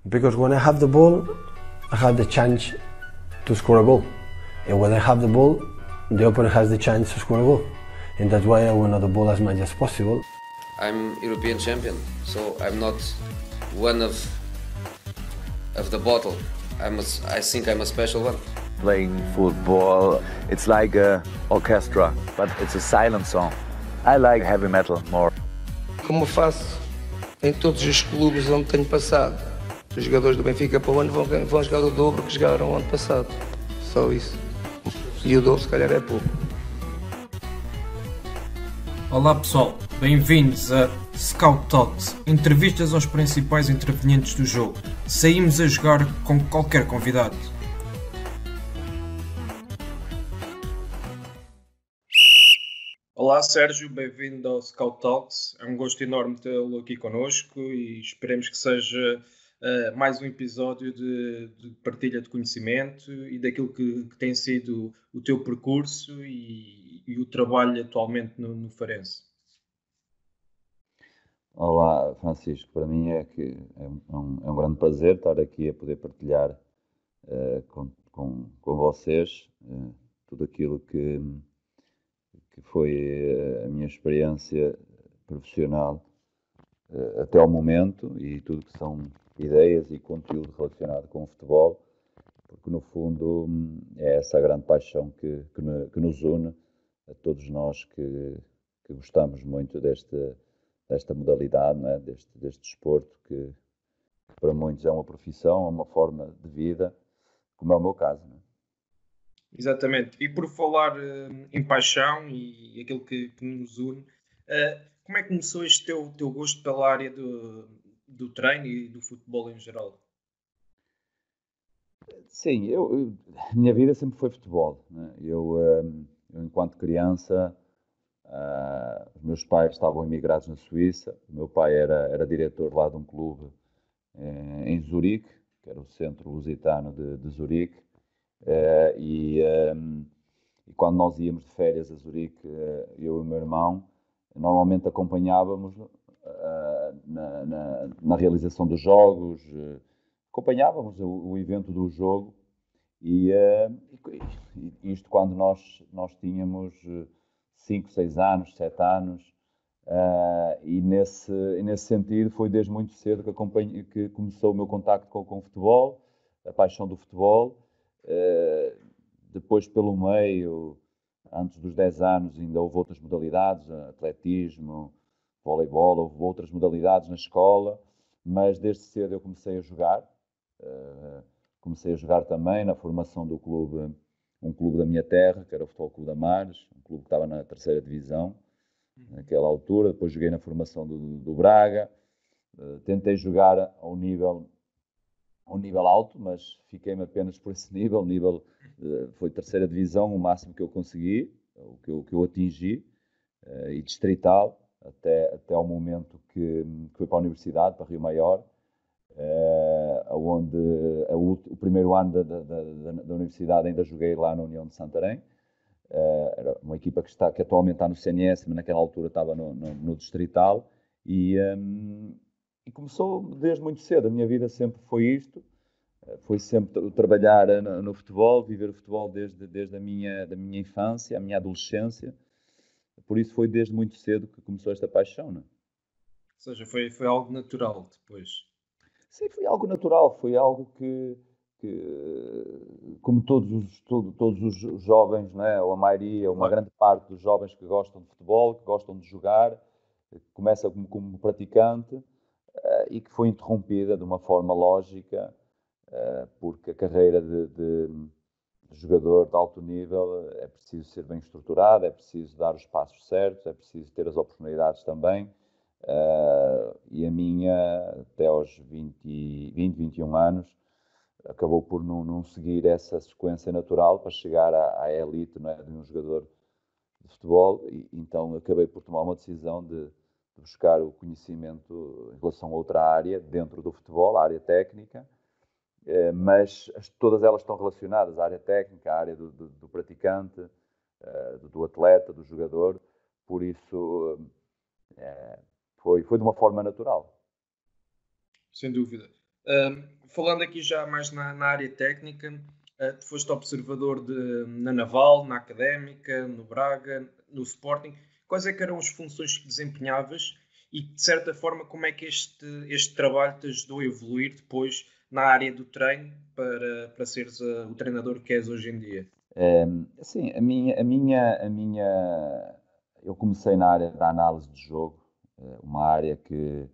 Because when I have the ball, I have the chance to score a goal. And when I have the ball, the opponent has the chance to score a goal. And that's why I want the ball as much as possible. I'm European champion, so I'm not one of the bottle. I think I'm a special one. Playing football, it's like an orchestra, but it's a silent song. I like heavy metal more. Como faço em todos os clubes onde tenho passado, os jogadores do Benfica para o ano vão jogar o dobro que jogaram o ano passado. Só isso. E o dobro se calhar é pouco. Olá pessoal, bem-vindos a Scout Talks, entrevistas aos principais intervenientes do jogo. Saímos a jogar com qualquer convidado. Olá Sérgio, bem-vindo ao Scout Talks. É um gosto enorme tê-lo aqui connosco e esperemos que seja mais um episódio de partilha de conhecimento e daquilo que tem sido o teu percurso e o trabalho atualmente no Farense. Olá Francisco, para mim é um grande prazer estar aqui a poder partilhar com vocês tudo aquilo que foi a minha experiência profissional até ao momento e tudo que são ideias e conteúdo relacionado com o futebol, porque no fundo é essa a grande paixão que nos une a todos nós que gostamos muito desta modalidade, não é? deste desporto que para muitos é uma profissão, é uma forma de vida, como é o meu caso. Não é? Exatamente. E por falar em paixão e aquilo que nos une, como é que começou este teu gosto pela área do treino e do futebol em geral? Sim, a minha vida sempre foi futebol. Né? Eu, enquanto criança, os meus pais estavam emigrados na Suíça. O meu pai era diretor lá de um clube em Zurique, que era o centro lusitano de Zurique. E quando nós íamos de férias a Zurique, eu e o meu irmão, normalmente acompanhávamos na realização dos jogos, acompanhávamos o evento do jogo e isto quando nós tínhamos 5, 6 anos, 7 anos, e nesse sentido foi desde muito cedo que começou o meu contacto com o futebol, a paixão do futebol. Depois pelo meio, antes dos 10 anos, ainda houve outras modalidades, atletismo, voleibol, houve outras modalidades na escola, mas desde cedo eu comecei a jogar. Comecei a jogar também na formação do clube, um clube da minha terra, que era o Futebol Clube da Mares, um clube que estava na terceira divisão, naquela altura. Depois joguei na formação do Braga, tentei jogar ao nível alto, mas fiquei-me apenas por esse nível foi terceira divisão, o máximo que eu consegui, o que eu atingi, e distrital, até ao momento que fui para a universidade, para Rio Maior, onde o primeiro ano da universidade ainda joguei lá na União de Santarém. Era uma equipa que atualmente está no CNS, mas naquela altura estava no distrital, e começou desde muito cedo. A minha vida sempre foi isto, foi sempre trabalhar no futebol, viver o futebol desde a minha infância, a minha adolescência. Por isso foi desde muito cedo que começou esta paixão, não é? Ou seja, foi algo natural depois. Sim, foi algo natural, foi algo que como todos os jovens, não é? Ou a maioria, uma grande parte dos jovens que gostam de futebol, que gostam de jogar, começa como praticante e que foi interrompida de uma forma lógica, porque a carreira de jogador de alto nível é preciso ser bem estruturada, é preciso dar os passos certos, é preciso ter as oportunidades também. E a minha, até aos 20, 21 anos, acabou por não seguir essa sequência natural para chegar à elite, não é, de um jogador de futebol, e então acabei por tomar uma decisão de buscar o conhecimento em relação a outra área dentro do futebol, a área técnica, mas todas elas estão relacionadas, a área técnica, a área do praticante, do atleta, do jogador, por isso foi de uma forma natural. Sem dúvida. falando aqui já mais na área técnica, tu foste observador na Naval, na Académica, no Braga, no Sporting. Quais é que eram as funções que desempenhavas e, de certa forma, como é que este trabalho te ajudou a evoluir depois na área do treino para seres o treinador que és hoje em dia? Sim, eu comecei na área da análise de jogo, uma área que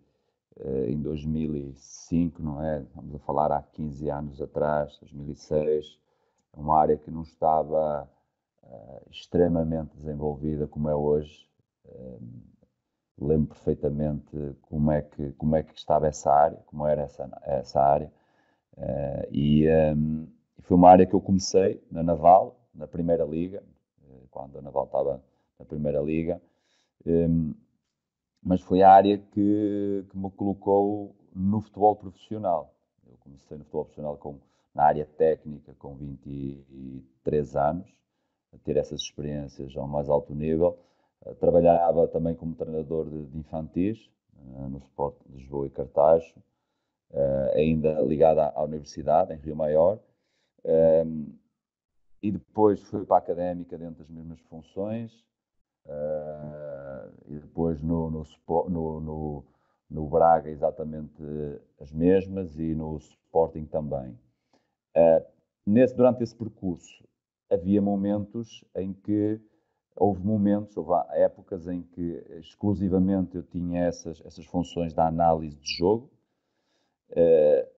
em 2005, não é? Estamos a falar há 15 anos atrás, 2006, uma área que não estava extremamente desenvolvida como é hoje. Lembro perfeitamente como é que estava essa área, como era essa área. E foi uma área que eu comecei na Naval, na Primeira Liga, quando a Naval estava na Primeira Liga, mas foi a área que me colocou no futebol profissional. Eu comecei no futebol profissional na área técnica com 23 anos, a ter essas experiências ao mais alto nível. Trabalhava também como treinador de infantis, no Sport de Lisboa e Cartaxo, ainda ligado à universidade, em Rio Maior. E depois fui para a Académica dentro das mesmas funções. E depois no Braga exatamente as mesmas e no Sporting também. Durante esse percurso havia momentos em que houve épocas em que exclusivamente eu tinha essas funções da análise de jogo,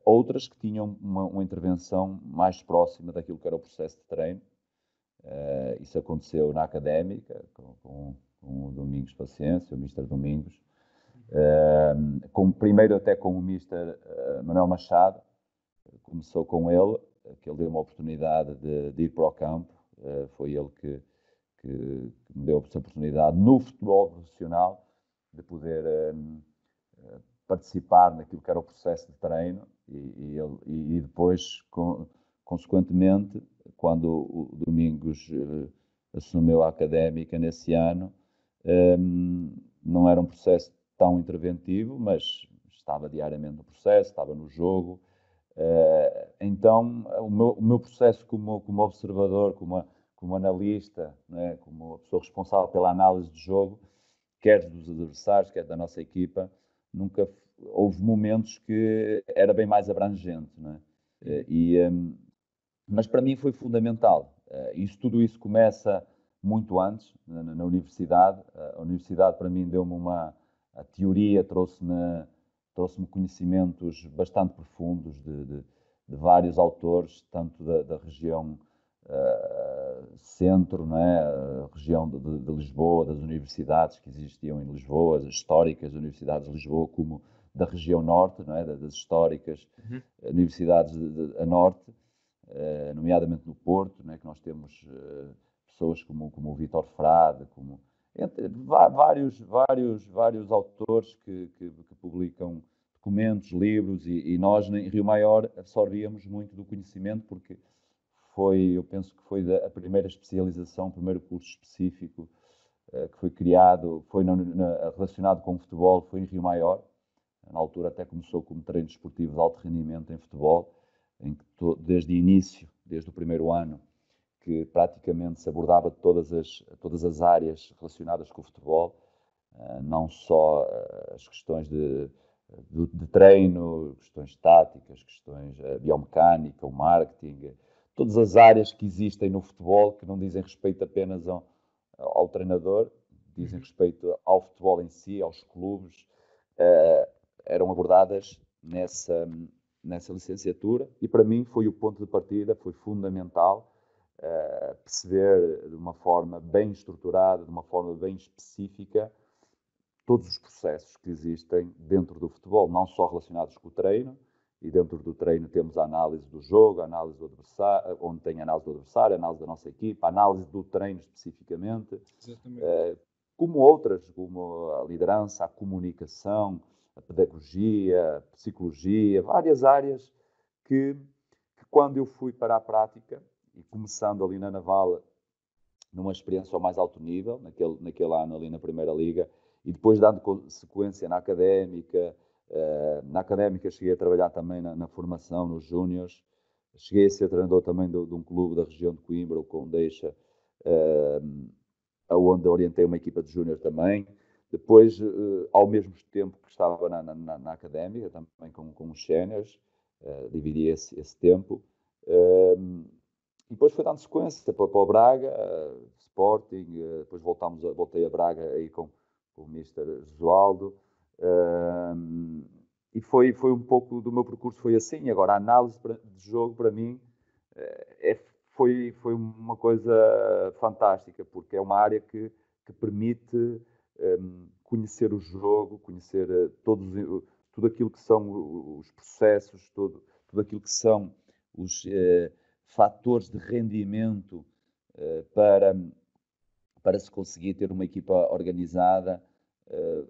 outras que tinham uma intervenção mais próxima daquilo que era o processo de treino. Isso aconteceu na Académica, com o Domingos Paciência, o Mister Domingos, primeiro até com o Mister Manuel Machado. Começou com ele, que ele deu uma oportunidade de ir para o campo. Foi ele que me deu essa oportunidade no futebol profissional de poder participar naquilo que era o processo de treino e depois, consequentemente, quando o Domingos assumiu a Académica nesse ano, não era um processo tão interventivo, mas estava diariamente no processo, estava no jogo. Então, o meu processo como observador, como analista, né, como pessoa responsável pela análise de jogo, quer dos adversários, quer da nossa equipa, nunca houve momentos que era bem mais abrangente, né? Mas para mim foi fundamental. Tudo isso começa muito antes, na universidade. A universidade para mim deu-me a teoria, trouxe-me conhecimentos bastante profundos de vários autores, tanto da região centro, não é? A região de Lisboa, das universidades que existiam em Lisboa, as históricas universidades de Lisboa, como da região norte, não é? Das históricas universidades a norte, nomeadamente no Porto, não é? Que nós temos pessoas como o Vítor Frade, vários autores que publicam documentos, livros, e nós em Rio Maior absorvíamos muito do conhecimento, porque eu penso que foi a primeira especialização, o primeiro curso específico que foi criado, foi relacionado com o futebol, foi em Rio Maior. Na altura até começou como treino desportivo de alto rendimento em futebol, em que desde o início, desde o primeiro ano, que praticamente se abordava todas as áreas relacionadas com o futebol, não só as questões de treino, questões táticas, questões biomecânica, o marketing, todas as áreas que existem no futebol, que não dizem respeito apenas ao treinador, dizem respeito ao futebol em si, aos clubes, eram abordadas nessa licenciatura, e para mim foi o ponto de partida, foi fundamental perceber de uma forma bem estruturada, de uma forma bem específica, todos os processos que existem dentro do futebol, não só relacionados com o treino, e dentro do treino temos a análise do jogo, a análise do adversário, onde tem a análise do adversário, a análise da nossa equipa, a análise do treino especificamente, como outras, como a liderança, a comunicação, a pedagogia, a psicologia, várias áreas que quando eu fui para a prática, e começando ali na Naval, numa experiência ao mais alto nível, naquele ano ali na Primeira Liga, e depois dando sequência na Académica, Na Académica cheguei a trabalhar também na formação, nos júniores. Cheguei a ser treinador também de um clube da região de Coimbra, o Condeixa, onde orientei uma equipa de júnior também. Depois, ao mesmo tempo que estava na Académica, também com os séniores, dividi esse tempo. E depois foi dando sequência para o Braga, Sporting, depois voltei a Braga aí com o Mister Josualdo. E foi um pouco do meu percurso, foi assim. Agora, a análise de jogo, para mim, foi uma coisa fantástica, porque é uma área que permite conhecer o jogo, conhecer tudo aquilo que são os processos, tudo aquilo que são os fatores de rendimento para se conseguir ter uma equipa organizada.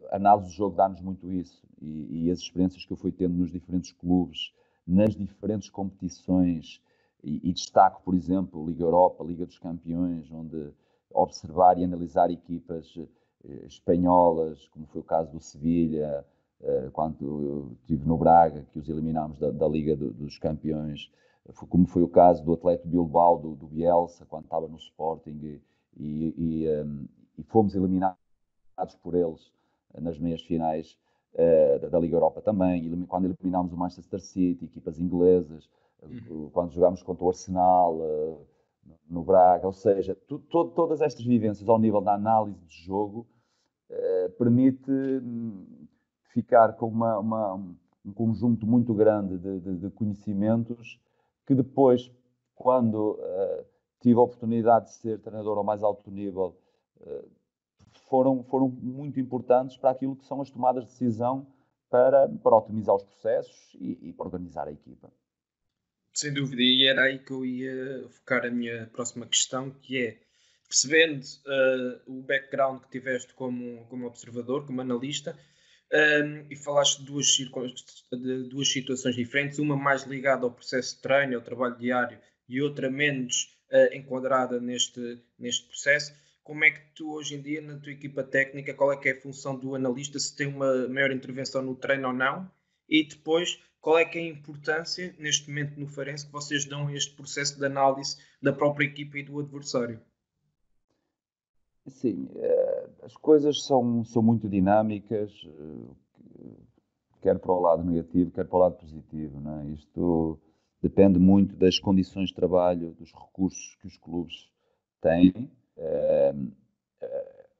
A análise do jogo dá-nos muito isso, e as experiências que eu fui tendo nos diferentes clubes, nas diferentes competições, e destaco, por exemplo, Liga Europa, Liga dos Campeões, onde observar e analisar equipas espanholas, como foi o caso do Sevilha, quando eu estive no Braga, que os eliminámos da Liga dos Campeões, como foi o caso do Athletic Bilbao, do Bielsa, quando estava no Sporting, e fomos eliminados por eles nas meias finais da Liga Europa também, quando eliminámos o Manchester City, equipas inglesas, quando jogámos contra o Arsenal, no Braga, ou seja, todas estas vivências ao nível da análise de jogo permite ficar com um conjunto muito grande de conhecimentos que depois, quando tive a oportunidade de ser treinador ao mais alto nível, foram muito importantes para aquilo que são as tomadas de decisão para otimizar os processos e para organizar a equipa. Sem dúvida, e era aí que eu ia focar a minha próxima questão, que é, percebendo o background que tiveste como observador, como analista, e falaste de duas situações diferentes, uma mais ligada ao processo de treino, ao trabalho diário, e outra menos enquadrada neste processo. Como é que tu, hoje em dia, na tua equipa técnica, qual é que é a função do analista, se tem uma maior intervenção no treino ou não? E depois, qual é que é a importância, neste momento no Farense, que vocês dão a este processo de análise da própria equipa e do adversário? Sim, as coisas são muito dinâmicas, quer para o lado negativo, quer para o lado positivo, não é? Isto depende muito das condições de trabalho, dos recursos que os clubes têm.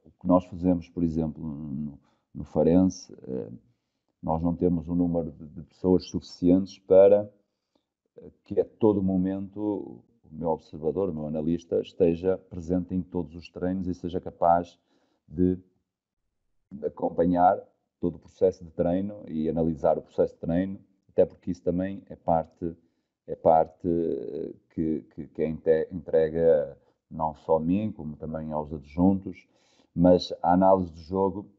O que nós fazemos, por exemplo, no Farense, nós não temos um número de pessoas suficientes para que a todo momento o meu observador, o meu analista, esteja presente em todos os treinos e seja capaz de acompanhar todo o processo de treino e analisar o processo de treino, até porque isso também é parte que entrega não só a mim, como também aos adjuntos, mas a análise do jogo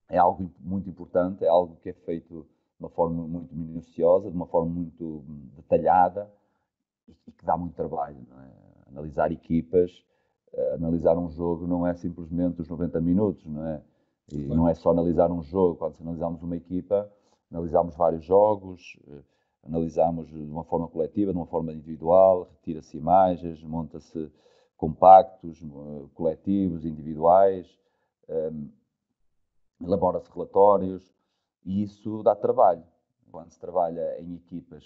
é algo muito importante, é algo que é feito de uma forma muito minuciosa, de uma forma muito detalhada e que dá muito trabalho, não é? Analisar equipas, analisar um jogo não é simplesmente os 90 minutos, não é? E não é só analisar um jogo. Quando analisamos uma equipa, analisamos vários jogos, analisamos de uma forma coletiva, de uma forma individual, retira-se imagens, monta-se compactos, coletivos, individuais, elabora-se relatórios, e isso dá trabalho. Quando se trabalha em equipas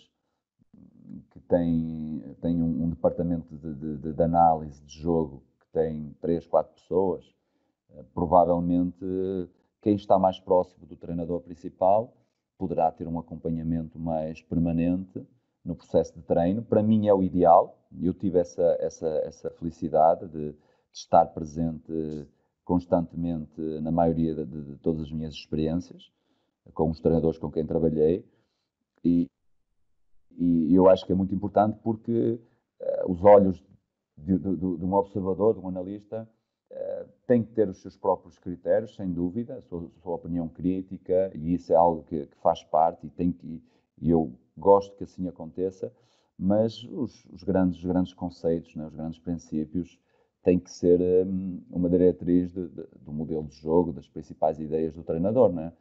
que têm um departamento de análise de jogo que tem 3, 4 pessoas, provavelmente quem está mais próximo do treinador principal poderá ter um acompanhamento mais permanente no processo de treino. Para mim é o ideal. Eu tive essa felicidade de estar presente constantemente na maioria de todas as minhas experiências com os treinadores com quem trabalhei, e eu acho que é muito importante porque os olhos de um observador, de um analista, tem que ter os seus próprios critérios, sem dúvida, a sua opinião crítica, e isso é algo que faz parte e eu gosto que assim aconteça, mas os grandes conceitos, né, os grandes princípios têm que ser uma diretriz do modelo de jogo, das principais ideias do treinador, né?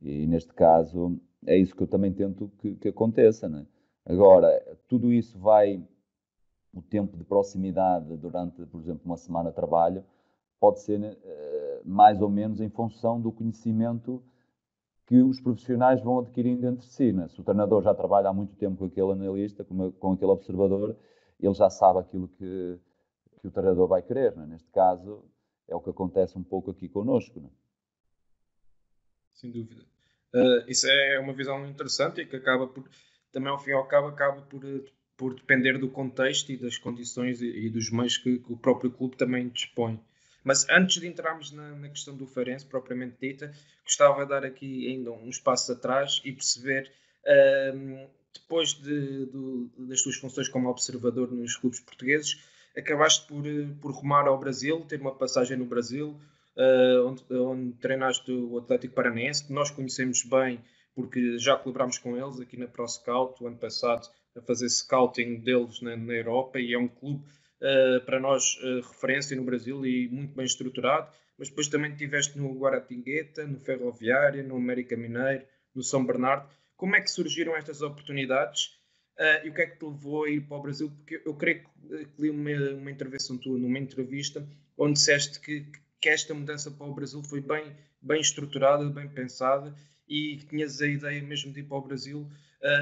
E neste caso é isso que eu também tento que aconteça, né? Agora, tudo isso o tempo de proximidade durante, por exemplo, uma semana de trabalho, pode ser mais ou menos em função do conhecimento que os profissionais vão adquirindo entre si, né? Se o treinador já trabalha há muito tempo com aquele analista, com aquele observador, ele já sabe aquilo que o treinador vai querer, né? Neste caso, é o que acontece um pouco aqui connosco, né? Sem dúvida. Isso é uma visão interessante e que acaba por, também ao fim e ao cabo, acaba por depender do contexto e das condições e dos meios que o próprio clube também dispõe. Mas antes de entrarmos na questão do Feirense, propriamente dita, gostava de dar aqui ainda uns passos atrás e perceber, depois das tuas funções como observador nos clubes portugueses, acabaste por rumar ao Brasil, ter uma passagem no Brasil, onde treinaste o Atlético Paranaense, que nós conhecemos bem porque já colaborámos com eles aqui na ProScout o ano passado a fazer scouting deles na Europa, e é um clube para nós referência no Brasil e muito bem estruturado. Mas depois também estiveste no Guaratingueta, no Ferroviária, no América Mineiro, no São Bernardo. Como é que surgiram estas oportunidades e o que é que te levou a ir para o Brasil? Porque eu creio que li uma intervenção tua numa entrevista onde disseste que esta mudança para o Brasil foi bem estruturada, bem pensada, e que tinhas a ideia mesmo de ir para o Brasil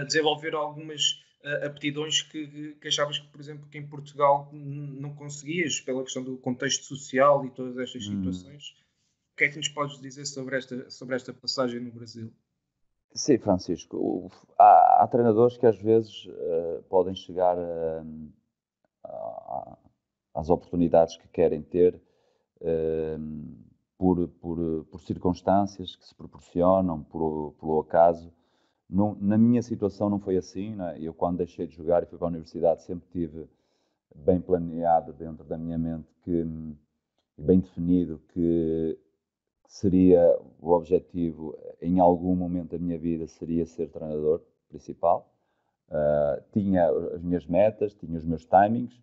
desenvolver algumas aptidões que achavas que, por exemplo, que em Portugal não conseguias, pela questão do contexto social e todas estas situações. O que é que nos podes dizer sobre esta passagem no Brasil? Sim, Francisco, há treinadores que às vezes podem chegar às oportunidades que querem ter por circunstâncias que se proporcionam, pelo acaso. Na minha situação não foi assim, né? Eu, quando deixei de jogar e fui para a universidade, sempre tive bem planeado dentro da minha mente, bem definido, que seria o objetivo, em algum momento da minha vida, seria ser treinador principal. Tinha as minhas metas, tinha os meus timings,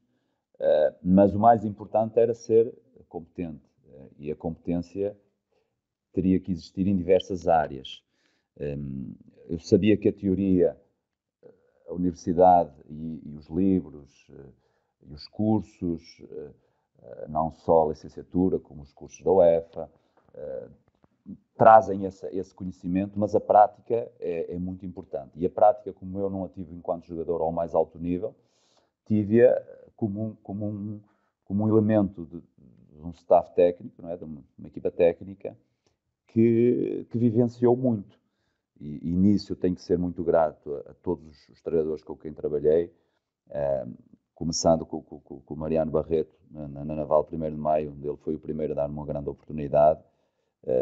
mas o mais importante era ser competente. E a competência teria que existir em diversas áreas. Eu sabia que a teoria, a universidade e os livros e os cursos, não só a licenciatura, como os cursos da UEFA, trazem esse conhecimento, mas a prática é muito importante. E a prática, como eu não a tive enquanto jogador ao mais alto nível, tive-a como um elemento de um staff técnico, não é? De uma equipa técnica que vivenciou muito. E nisso eu tenho que ser muito grato a todos os treinadores com quem trabalhei, começando com o Mariano Barreto, na Naval 1º de Maio, onde ele foi o primeiro a dar-me uma grande oportunidade.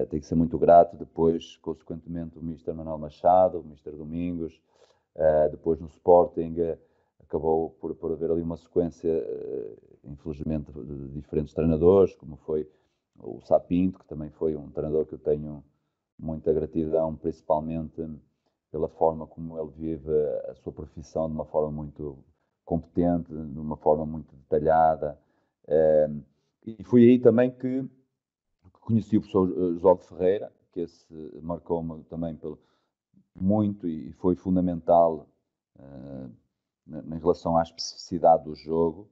Tenho que ser muito grato. Depois, consequentemente, o Mr. Manuel Machado, o Mr. Domingos. Depois, no Sporting, acabou por haver ali uma sequência, infelizmente, de diferentes treinadores, como foi o Sapinto, que também foi um treinador que eu tenho muita gratidão, principalmente pela forma como ele vive a sua profissão de uma forma muito competente, de uma forma muito detalhada. E foi aí também que conheci o professor José de Ferreira, que esse marcou-me também muito e foi fundamental em relação à especificidade do jogo,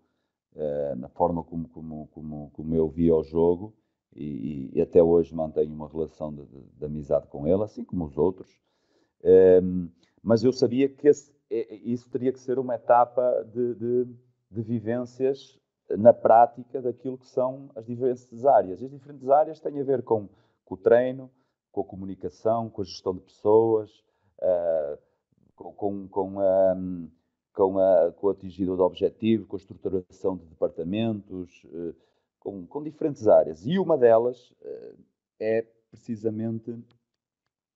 na forma como eu via o jogo, e até hoje mantenho uma relação de amizade com ele, assim como os outros. Mas eu sabia que isso teria que ser uma etapa de vivências na prática daquilo que são as diferentes áreas. As diferentes áreas têm a ver com o treino, com a comunicação, com a gestão de pessoas, com a atingida de objetivos, com a estruturação de departamentos, com diferentes áreas. E uma delas é precisamente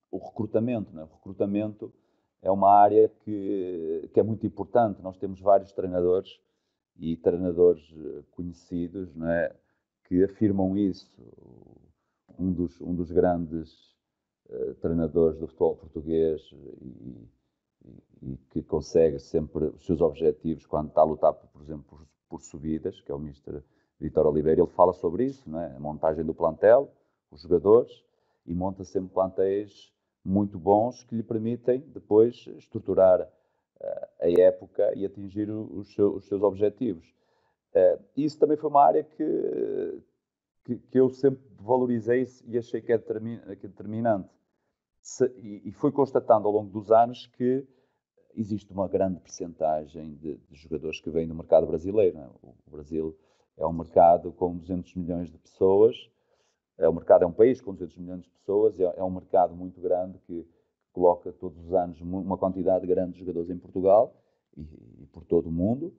o recrutamento, né? O recrutamento é uma área que é muito importante. Nós temos vários treinadores e treinadores conhecidos, não é, que afirmam isso. Um dos grandes treinadores do futebol português e que consegue sempre os seus objetivos quando está a lutar, por exemplo, por subidas, que é o Mr. Vítor Oliveira. Ele fala sobre isso, não é? A montagem do plantel, os jogadores, e monta sempre plantéis muito bons que lhe permitem depois estruturar a época e atingir os seus objetivos. Isso também foi uma área que eu sempre valorizei e achei que é determinante. E fui constatando ao longo dos anos que existe uma grande percentagem de jogadores que vêm do mercado brasileiro. Não é? O Brasil é um mercado com 200 milhões de pessoas, é um país com 200 milhões de pessoas, é um mercado muito grande que coloca todos os anos uma quantidade grande de jogadores em Portugal e por todo o mundo.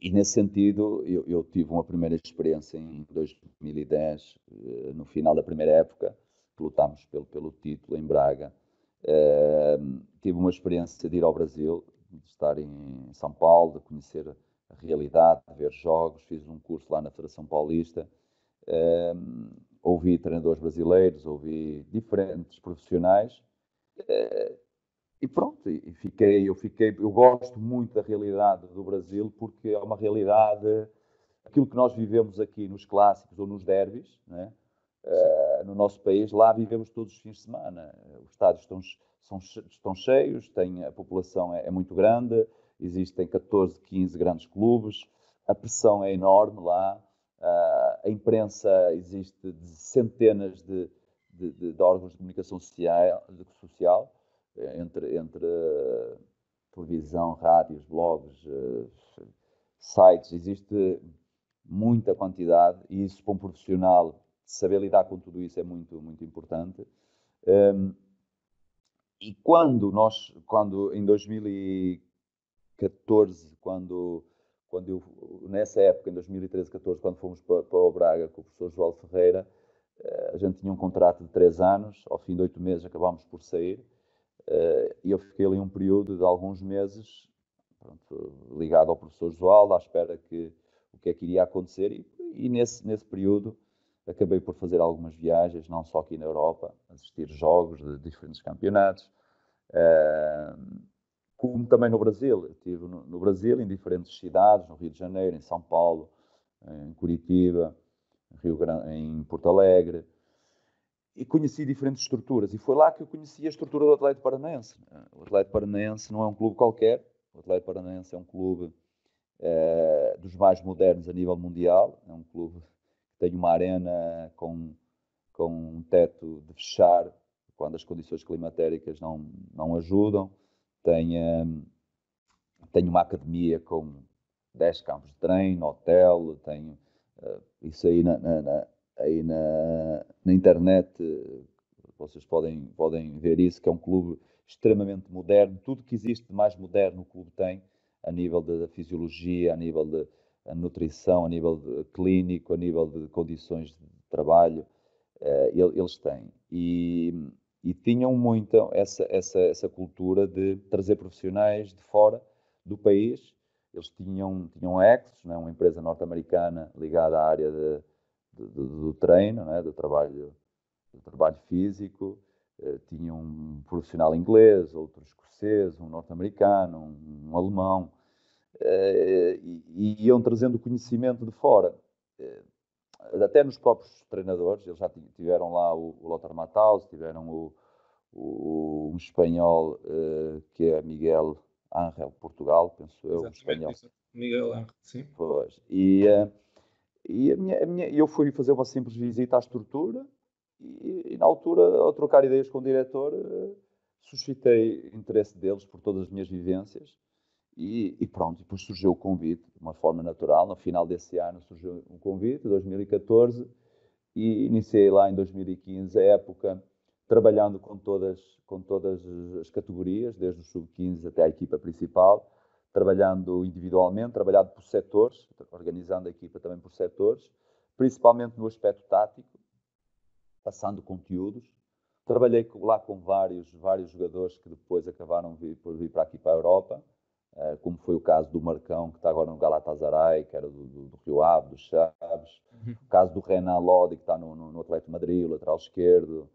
E nesse sentido, eu tive uma primeira experiência em 2010, no final da primeira época, que lutámos pelo título em Braga. Tive uma experiência de ir ao Brasil, de estar em São Paulo, de conhecer a realidade, de ver jogos. Fiz um curso lá na Federação Paulista. Ouvi treinadores brasileiros, ouvi diferentes profissionais. E pronto, eu gosto muito da realidade do Brasil porque é uma realidade, aquilo que nós vivemos aqui nos clássicos ou nos derbys, né? No nosso país, lá vivemos todos os fins de semana. Os estádios estão cheios, a população é muito grande, existem 14, 15 grandes clubes, a pressão é enorme lá, a imprensa existe de centenas de órgãos de comunicação social entre televisão, rádios, blogs, sites, existe muita quantidade e isso para um profissional saber lidar com tudo isso é muito, muito importante. E quando em 2014, nessa época, em 2013, 14, quando fomos para o Braga com o professor João Ferreira, a gente tinha um contrato de 3 anos, ao fim de 8 meses acabámos por sair. E eu fiquei ali um período de alguns meses, pronto, ligado ao professor João, à espera o que é que iria acontecer, e nesse período acabei por fazer algumas viagens, não só aqui na Europa, assistir jogos de diferentes campeonatos, como também no Brasil. Eu estive no Brasil, em diferentes cidades, no Rio de Janeiro, em São Paulo, em Curitiba, em Porto Alegre, e conheci diferentes estruturas. E foi lá que eu conheci a estrutura do Atlético Paranaense. O Atlético Paranaense não é um clube qualquer. O Atlético Paranaense é um clube dos mais modernos a nível mundial. É um clube que tem uma arena com um teto de fechar quando as condições climatéricas não ajudam. Tem uma academia com 10 campos de treino, hotel, tem isso aí na internet, vocês podem ver isso, que é um clube extremamente moderno. Tudo que existe de mais moderno o clube tem, a nível da fisiologia, a nível de nutrição, a nível clínico, a nível de condições de trabalho, eles têm. E tinham muito essa cultura de trazer profissionais de fora do país. Eles tinham a Exos, né, uma empresa norte-americana ligada à área do treino, né, do trabalho físico. Tinham um profissional inglês, outro escocês, um norte-americano, um alemão, e iam trazendo conhecimento de fora. Até nos próprios treinadores, eles já tiveram lá o Lothar Matthaus, tiveram um espanhol que é Miguel Ángel Portugal, penso eu. Exatamente, espanhol. Isso. Miguel Ángel, sim. Pois. E eu fui fazer uma simples visita à estrutura e na altura, ao trocar ideias com o diretor, suscitei interesse deles por todas as minhas vivências e pronto, depois surgiu o convite, de uma forma natural. No final desse ano surgiu um convite, 2014, e iniciei lá em 2015 a época trabalhando com todas as categorias, desde o sub-15 até a equipa principal, trabalhando individualmente, trabalhando por setores, organizando a equipa também por setores, principalmente no aspecto tático, passando conteúdos. Trabalhei lá com vários jogadores que depois acabaram por vir para aqui para a Europa, como foi o caso do Marcão, que está agora no Galatasaray, que era do Rio Ave, do Chaves, o caso do Renan Lodi, que está no Atlético de Madrid, o lateral esquerdo,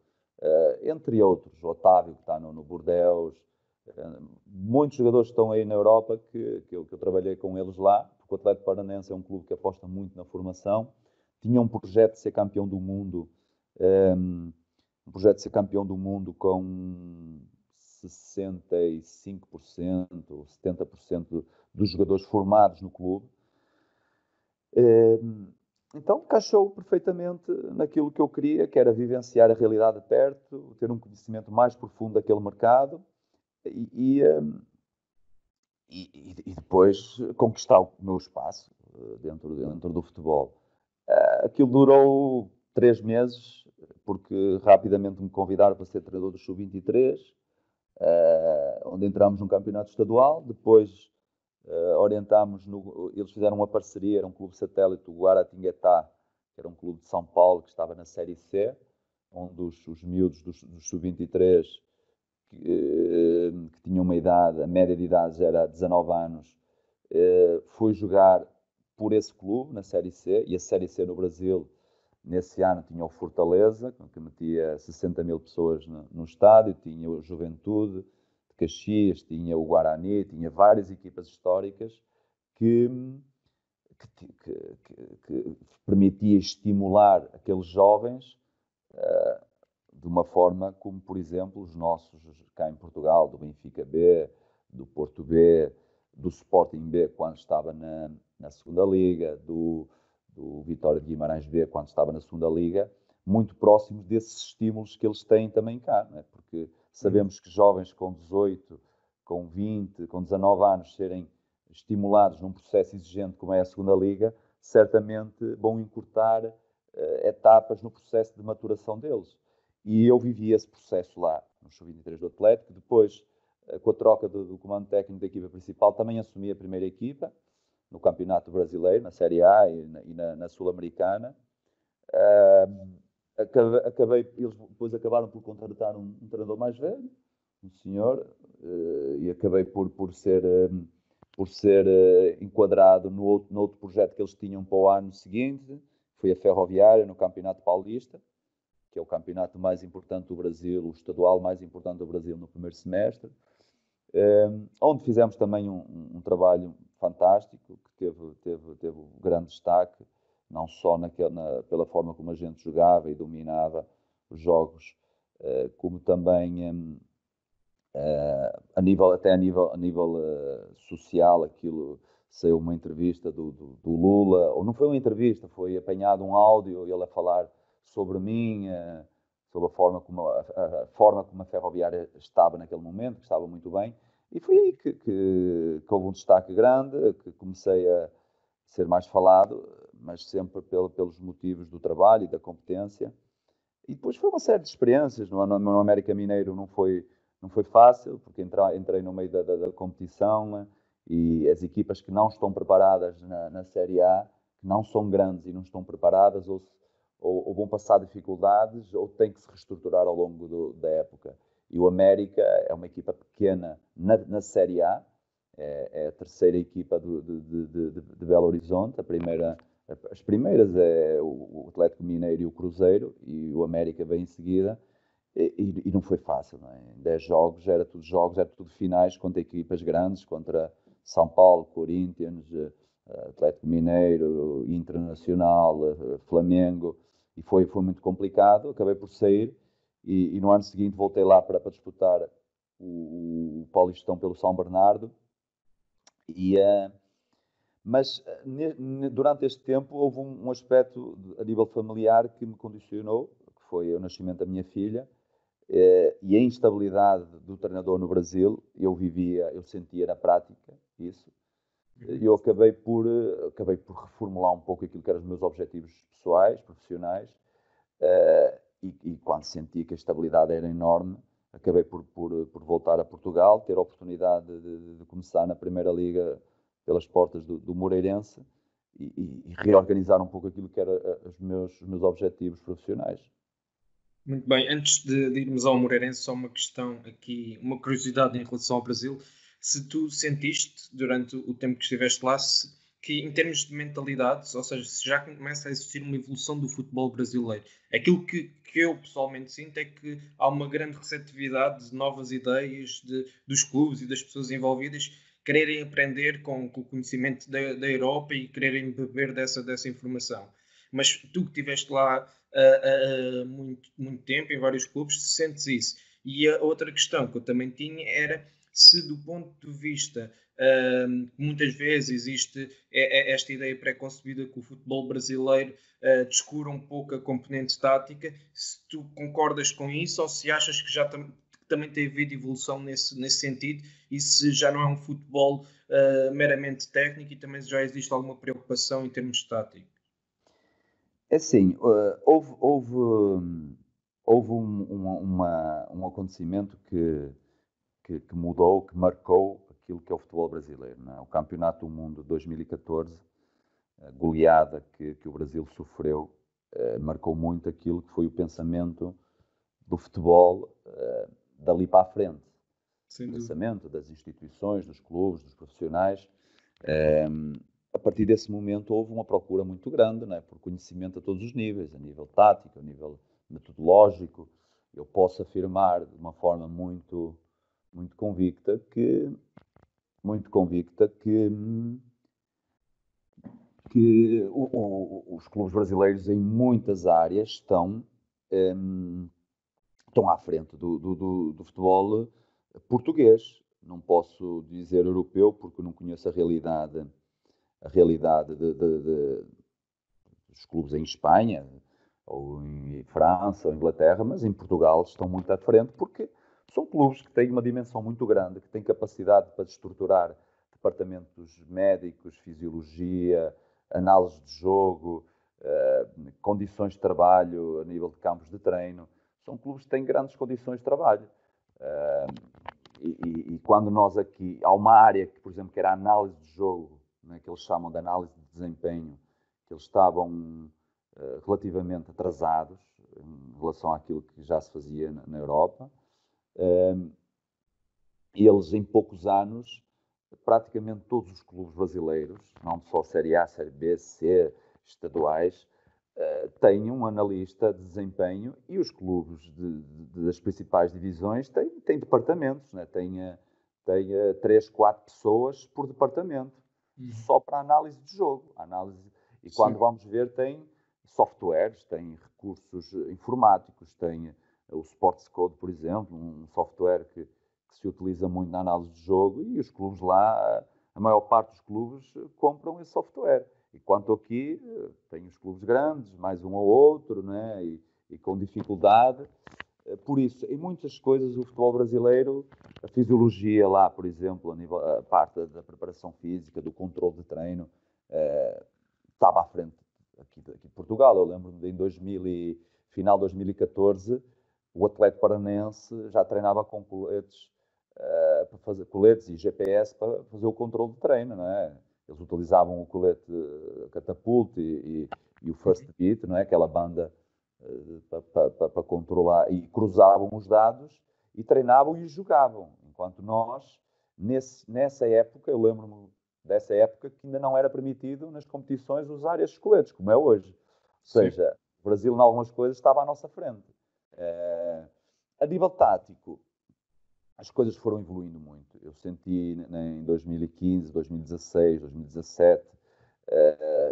entre outros, o Otávio, que está no Bordeaux. Muitos jogadores que estão aí na Europa que eu trabalhei com eles lá, porque o Atlético Paranaense é um clube que aposta muito na formação. Tinha um projeto de ser campeão do mundo um projeto de ser campeão do mundo com 65% ou 70% dos jogadores formados no clube. Então encaixou perfeitamente naquilo que eu queria, que era vivenciar a realidade de perto, ter um conhecimento mais profundo daquele mercado e depois conquistar o meu espaço dentro do futebol. Aquilo durou 3 meses, porque rapidamente me convidaram para ser treinador do Sub-23, onde entramos num campeonato estadual. Depois orientámos, eles fizeram uma parceria, era um clube satélite, o Guaratinguetá, que era um clube de São Paulo, que estava na Série C, onde os miúdos dos Sub-23, que tinham uma idade, a média de idade era 19 anos, fui jogar por esse clube na Série C, e a Série C no Brasil, nesse ano, tinha o Fortaleza, que metia 60 mil pessoas no estádio, tinha o Juventude de Caxias, tinha o Guarani, tinha várias equipas históricas que permitia estimular aqueles jovens de uma forma como, por exemplo, os nossos cá em Portugal, do Benfica B, do Porto B, do Sporting B, quando estava na segunda Liga, do Vitória de Guimarães B, quando estava na segunda Liga, muito próximos desses estímulos que eles têm também cá, não é? Porque sabemos que jovens com 18, com 20, com 19 anos serem estimulados num processo exigente como é a segunda Liga, certamente vão encurtar etapas no processo de maturação deles. E eu vivi esse processo lá, no Sub-23 do Atlético. Depois, com a troca do comando técnico da equipa principal, também assumi a primeira equipa, no Campeonato Brasileiro, na Série A e na Sul-Americana. Eles depois acabaram por contratar um treinador mais velho, um senhor, e acabei por ser enquadrado no outro projeto que eles tinham para o ano seguinte. Foi a Ferroviária, no Campeonato Paulista, que é o campeonato mais importante do Brasil, o estadual mais importante do Brasil no primeiro semestre, onde fizemos também um trabalho fantástico, que teve um grande destaque, não só pela forma como a gente jogava e dominava os jogos, como também a nível social. Aquilo saiu uma entrevista do Lula, ou não foi uma entrevista, foi apanhado um áudio, ele a falar sobre mim, sobre a forma como a Ferroviária estava naquele momento, que estava muito bem, e foi aí que houve um destaque grande, que comecei a ser mais falado, mas sempre pelos motivos do trabalho e da competência. E depois foi uma série de experiências. No América Mineiro não foi fácil, porque entrei no meio da competição, e as equipas que não estão preparadas na Série A, que não são grandes e não estão preparadas, ou vão passar dificuldades, ou têm que se reestruturar ao longo da época. E o América é uma equipa pequena na Série A, é a terceira equipa de Belo Horizonte. As primeiras é o Atlético Mineiro e o Cruzeiro, e o América vem em seguida, e não foi fácil, não é? Em 10 jogos, era tudo finais contra equipas grandes, contra São Paulo, Corinthians, Atlético Mineiro, Internacional, Flamengo, e foi muito complicado. Acabei por sair, e no ano seguinte voltei lá para disputar o Paulistão pelo São Bernardo, mas durante este tempo houve um aspecto a nível familiar que me condicionou, que foi o nascimento da minha filha, e a instabilidade do treinador no Brasil. Eu sentia na prática isso. Eu acabei por reformular um pouco aquilo que eram os meus objetivos pessoais, profissionais, e quando senti que a estabilidade era enorme, acabei por voltar a Portugal, ter a oportunidade de começar na Primeira Liga pelas portas do Moreirense, e reorganizar um pouco aquilo que eram os meus objetivos profissionais. Muito bem, antes de irmos ao Moreirense, só uma questão aqui, uma curiosidade em relação ao Brasil. Se tu sentiste, durante o tempo que estiveste lá, que em termos de mentalidades, ou seja, se já começa a existir uma evolução do futebol brasileiro. Aquilo que eu pessoalmente sinto é que há uma grande receptividade de novas ideias dos clubes e das pessoas envolvidas quererem aprender com o conhecimento da Europa e quererem beber dessa informação. Mas tu que estiveste lá muito tempo em vários clubes, se sentes isso. E a outra questão que eu também tinha era se do ponto de vista, muitas vezes existe esta ideia pré-concebida que o futebol brasileiro descura um pouco a componente tática, se tu concordas com isso ou se achas que já também tem havido evolução nesse sentido e se já não é um futebol meramente técnico e também já existe alguma preocupação em termos táticos. É assim, houve um acontecimento que mudou, que marcou aquilo que é o futebol brasileiro. Não é? O Campeonato do Mundo de 2014, a goleada que o Brasil sofreu, marcou muito aquilo que foi o pensamento do futebol dali para a frente. O pensamento das instituições, dos clubes, dos profissionais. A partir desse momento houve uma procura muito grande, não é? Por conhecimento a todos os níveis, a nível tático, a nível metodológico. Eu posso afirmar de uma forma muito convicta que os clubes brasileiros em muitas áreas estão à frente do futebol português. Não posso dizer europeu porque não conheço a realidade dos clubes em Espanha, ou em França, ou Inglaterra, mas em Portugal estão muito à frente porque são clubes que têm uma dimensão muito grande, que têm capacidade para estruturar departamentos médicos, fisiologia, análise de jogo, condições de trabalho a nível de campos de treino. São clubes que têm grandes condições de trabalho. E quando nós aqui... Há uma área que, por exemplo, que era a análise de jogo, né, que eles chamam de análise de desempenho, que eles estavam relativamente atrasados em relação àquilo que já se fazia na Europa. E eles, em poucos anos, praticamente todos os clubes brasileiros, não só Série A, Série B, C, estaduais, têm um analista de desempenho e os clubes das principais divisões têm departamentos, né? Têm 3, 4 pessoas por departamento, só para análise de jogo. E quando vamos ver, tem softwares, tem recursos informáticos, tem o Sports Code, por exemplo, um software que se utiliza muito na análise de jogo, e os clubes lá, a maior parte dos clubes compram esse software. E quanto aqui, tem os clubes grandes, mais um ou outro, né? e com dificuldade. Por isso, em muitas coisas, o futebol brasileiro, a fisiologia lá, por exemplo, a parte da preparação física, do controle de treino, estava à frente aqui de Portugal. Eu lembro-me de final de 2014, o Atlético Paranense já treinava com coletes e GPS para fazer o controle de treino, não é? Eles utilizavam o colete Catapult e o First Beat, não é? Aquela banda para controlar, e cruzavam os dados e treinavam e jogavam. Enquanto nós, nessa época, eu lembro-me dessa época, que ainda não era permitido nas competições usar estes coletes, como é hoje. Ou seja, o Brasil, em algumas coisas, estava à nossa frente. A nível tático, as coisas foram evoluindo muito. Eu senti em 2015, 2016, 2017,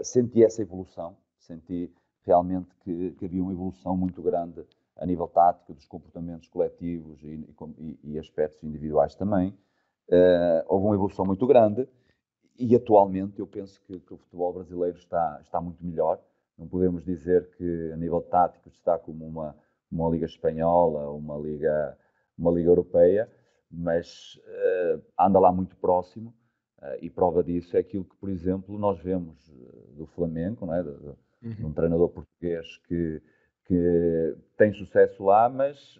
senti essa evolução, senti realmente que havia uma evolução muito grande a nível tático, dos comportamentos coletivos e aspectos individuais também. Houve uma evolução muito grande e atualmente eu penso que o futebol brasileiro está muito melhor. Não podemos dizer que a nível tático está como uma liga espanhola ou uma liga europeia, mas anda lá muito próximo, e prova disso é aquilo que, por exemplo, nós vemos do Flamengo, não é? De um treinador português que tem sucesso lá, mas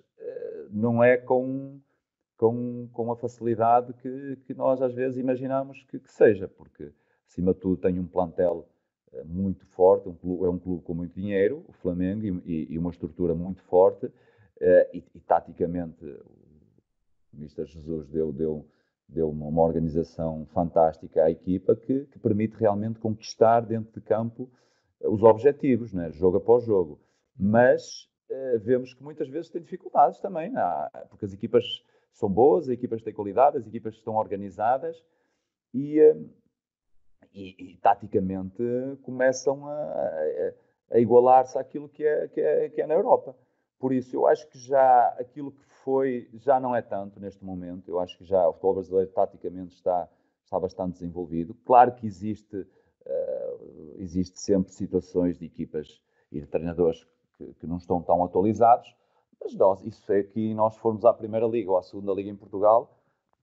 não é com a facilidade que nós às vezes imaginamos que seja, porque acima de tudo tem um plantel muito forte, é um clube com muito dinheiro, o Flamengo, e uma estrutura muito forte, e taticamente o Mr. Jesus deu uma organização fantástica à equipa que permite realmente conquistar dentro de campo os objetivos, né? Jogo após jogo. Mas vemos que muitas vezes tem dificuldades também, porque as equipas são boas, as equipas têm qualidade, as equipas estão organizadas e taticamente começam a igualar-se àquilo que é na Europa. Por isso, eu acho que já aquilo que foi, já não é tanto neste momento. Eu acho que já o futebol brasileiro, taticamente, está bastante desenvolvido. Claro que existe sempre situações de equipas e de treinadores que não estão tão atualizados, mas isso é que nós formos à Primeira Liga ou à Segunda Liga em Portugal,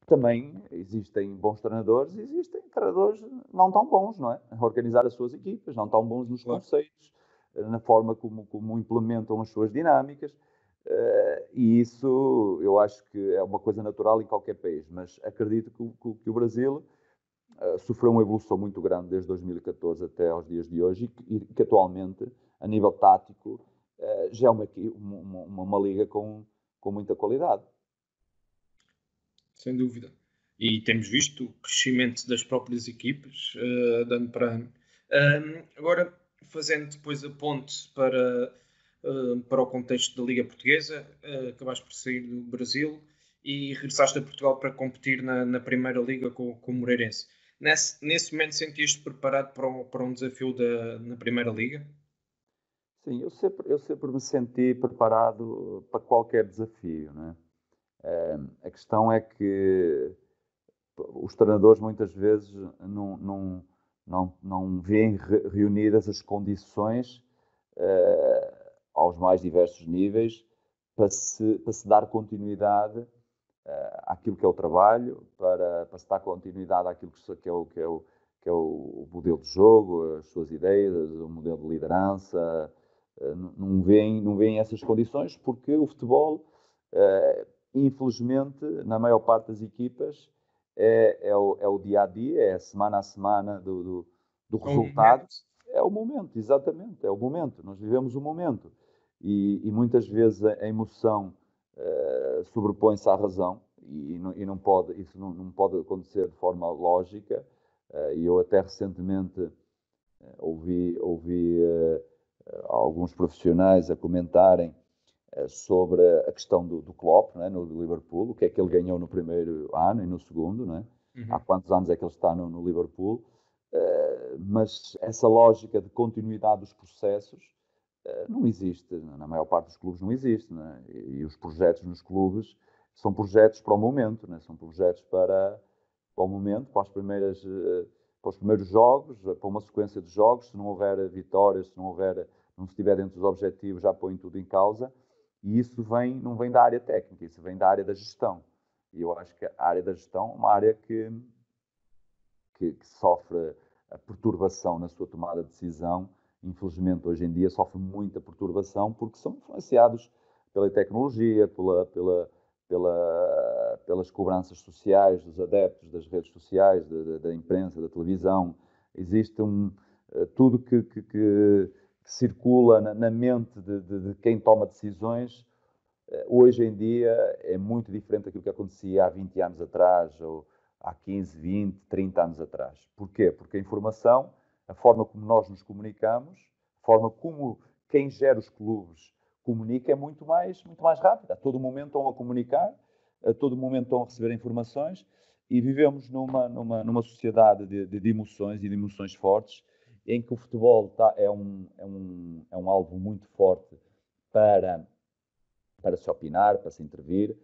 também existem bons treinadores e existem treinadores não tão bons, não é? A organizar as suas equipas, não tão bons nos conceitos, na forma como implementam as suas dinâmicas. E isso eu acho que é uma coisa natural em qualquer país, mas acredito que o Brasil sofreu uma evolução muito grande desde 2014 até aos dias de hoje e que atualmente, a nível tático, já é uma liga com muita qualidade. Sem dúvida. E temos visto o crescimento das próprias equipas, de ano para ano. Agora, fazendo depois a ponte para o contexto da Liga Portuguesa, acabaste por sair do Brasil e regressaste a Portugal para competir na Primeira Liga com o Moreirense. Nesse momento sentias-te preparado para um desafio na Primeira Liga? Sim, eu sempre me senti preparado para qualquer desafio, não é? A questão é que os treinadores muitas vezes não veem reunidas as condições aos mais diversos níveis para se dar continuidade àquilo que é o trabalho, para se dar continuidade àquilo que é o modelo de jogo, as suas ideias, o modelo de liderança. Não veem essas condições porque o futebol, infelizmente, na maior parte das equipas, é o dia-a-dia, é a semana a semana do resultado. É o momento, exatamente, é o momento. Nós vivemos o momento. E muitas vezes a emoção sobrepõe-se à razão e isso não pode acontecer de forma lógica. E eu até recentemente ouvi alguns profissionais a comentarem sobre a questão do Klopp, não é, no Liverpool, o que é que ele ganhou no primeiro ano e no segundo, não é? Há quantos anos é que ele está no Liverpool, mas essa lógica de continuidade dos processos não existe, na maior parte dos clubes não existe, não é? E os projetos nos clubes são projetos para o momento, não é? São projetos para o momento, para os primeiros jogos, para uma sequência de jogos. Se não houver vitórias, se não estiver dentro dos objetivos, já põe tudo em causa. E isso não vem da área técnica, isso vem da área da gestão. E eu acho que a área da gestão é uma área que sofre a perturbação na sua tomada de decisão. Infelizmente, hoje em dia, sofre muita perturbação porque são influenciados pela tecnologia, pelas cobranças sociais dos adeptos, das redes sociais, da imprensa, da televisão. Existe tudo que circula na mente de quem toma decisões. Hoje em dia é muito diferente daquilo que acontecia há 20 anos atrás, ou há 15, 20, 30 anos atrás. Porquê? Porque a informação, a forma como nós nos comunicamos, a forma como quem gera os clubes comunica é muito mais rápida. A todo momento estão a comunicar, a todo momento estão a receber informações e vivemos numa sociedade de emoções e de emoções fortes, em que o futebol é um alvo muito forte para se opinar, para se intervir,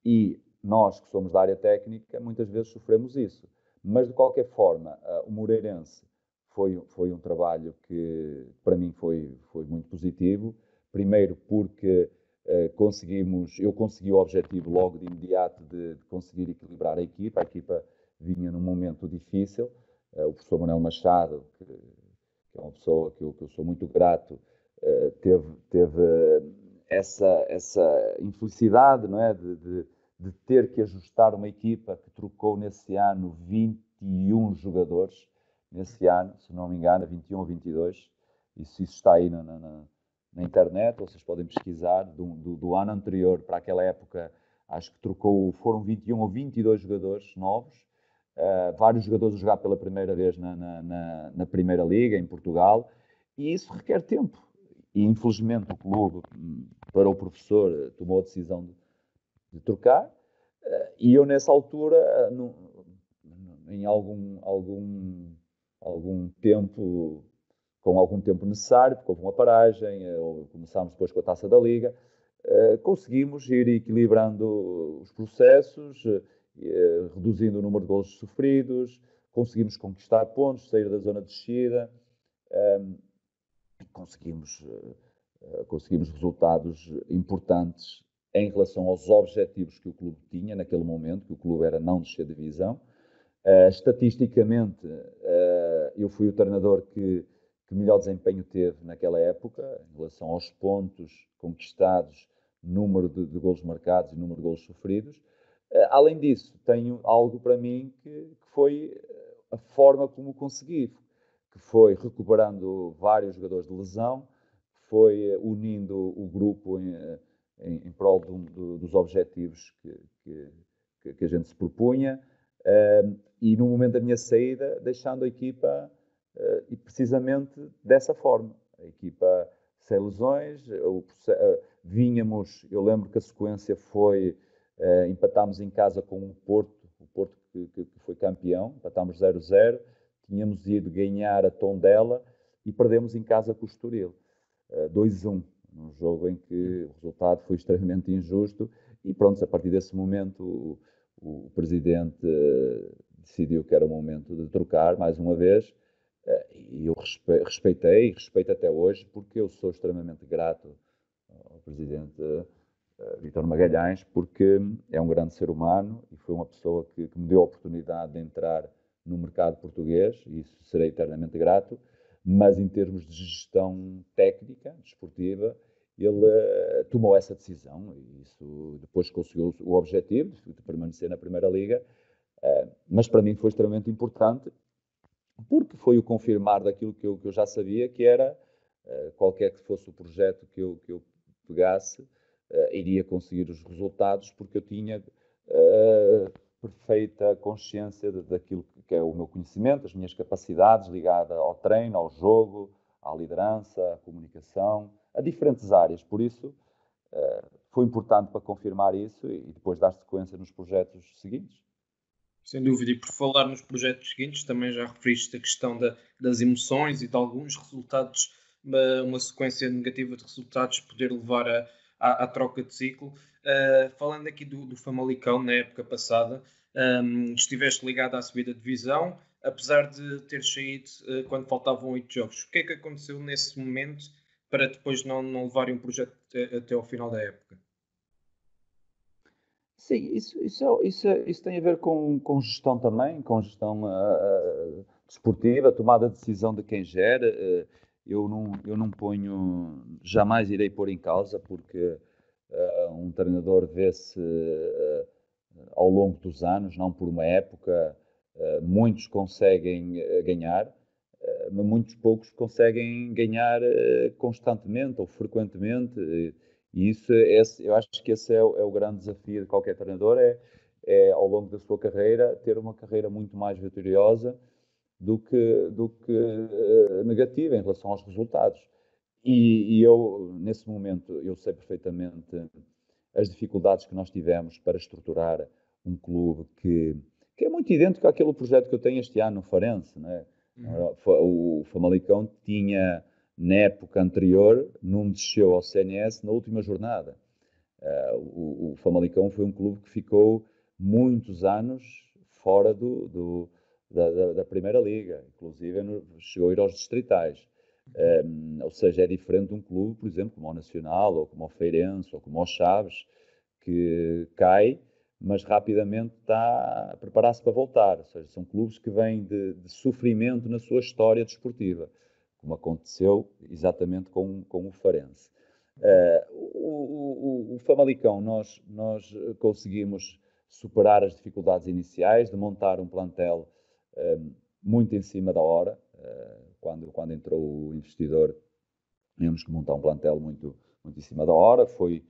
e nós que somos da área técnica muitas vezes sofremos isso. Mas de qualquer forma, o Moreirense foi um trabalho que para mim foi muito positivo. Primeiro porque eu consegui o objetivo logo de imediato de conseguir equilibrar a equipa vinha num momento difícil. O professor Manuel Machado, que é uma pessoa que eu sou muito grato, teve essa infelicidade, não é, de ter que ajustar uma equipa que trocou nesse ano 21 jogadores, nesse ano, se não me engano, 21 ou 22, isso está aí na internet, vocês podem pesquisar, do ano anterior para aquela época, acho que foram 21 ou 22 jogadores novos, vários jogadores a jogar pela primeira vez na Primeira Liga, em Portugal, e isso requer tempo. E infelizmente o clube, para o professor, tomou a decisão de trocar, e eu nessa altura, em algum tempo, com algum tempo necessário, porque houve uma paragem, começámos depois com a Taça da Liga, conseguimos ir equilibrando os processos, reduzindo o número de golos sofridos, conseguimos conquistar pontos, sair da zona de descida, conseguimos resultados importantes em relação aos objetivos que o clube tinha naquele momento, que o clube era não descer de divisão. Estatisticamente, eu fui o treinador que melhor desempenho teve naquela época, em relação aos pontos conquistados, número de golos marcados e número de golos sofridos. Além disso, tenho algo para mim que foi a forma como consegui, que foi recuperando vários jogadores de lesão, foi unindo o grupo em prol dos objetivos que a gente se propunha, e no momento da minha saída, deixando a equipa e precisamente dessa forma. A equipa sem lesões, eu lembro que a sequência foi, empatámos em casa com o Porto que foi campeão, empatámos 0-0, tínhamos ido ganhar a Tondela e perdemos em casa com o Estoril, 2-1, num jogo em que o resultado foi extremamente injusto, e pronto, a partir desse momento o presidente decidiu que era o momento de trocar mais uma vez, e eu respeitei e respeito até hoje, porque eu sou extremamente grato ao presidente Vítor Magalhães, porque é um grande ser humano e foi uma pessoa que me deu a oportunidade de entrar no mercado português, e isso serei eternamente grato, mas em termos de gestão técnica, desportiva, ele tomou essa decisão, e isso depois conseguiu o objetivo de permanecer na Primeira Liga, mas para mim foi extremamente importante, porque foi o confirmar daquilo que eu já sabia, que era, qualquer que fosse o projeto que eu pegasse, iria conseguir os resultados, porque eu tinha perfeita consciência daquilo que é o meu conhecimento, as minhas capacidades ligadas ao treino, ao jogo, à liderança, à comunicação, a diferentes áreas. Por isso, foi importante para confirmar isso e depois dar sequência nos projetos seguintes. Sem dúvida, e por falar nos projetos seguintes, também já referiste a questão das emoções e de alguns resultados, uma sequência negativa de resultados poder levar à troca de ciclo. Falando aqui do Famalicão, na época passada, estiveste ligado à subida de divisão, apesar de ter saído quando faltavam 8 jogos. O que é que aconteceu nesse momento para depois não levarem um projeto até ao final da época? Sim, isso tem a ver com gestão também, com gestão desportiva, tomada de decisão de quem gera. Eu não ponho, jamais irei pôr em causa, porque um treinador vê-se ao longo dos anos, não por uma época. Muitos conseguem ganhar, mas muitos poucos conseguem ganhar constantemente ou frequentemente. E eu acho que esse é o grande desafio de qualquer treinador, é ao longo da sua carreira, ter uma carreira muito mais vitoriosa do que negativa em relação aos resultados. E eu, nesse momento, eu sei perfeitamente as dificuldades que nós tivemos para estruturar um clube que é muito idêntico àquele projeto que eu tenho este ano no Farense, não é? O Famalicão tinha, na época anterior, não desceu ao CNS na última jornada. O Famalicão foi um clube que ficou muitos anos fora da Primeira Liga, inclusive chegou a ir aos distritais. Ou seja, é diferente de um clube, por exemplo, como o Nacional, ou como o Feirense, ou como o Chaves, que cai, mas rapidamente está a preparar-se para voltar. Ou seja, são clubes que vêm de sofrimento na sua história desportiva, como aconteceu exatamente com o Farense. O Famalicão, nós conseguimos superar as dificuldades iniciais de montar um plantel muito em cima da hora. Quando entrou o investidor, tínhamos que montar um plantel muito, muito em cima da hora. Foi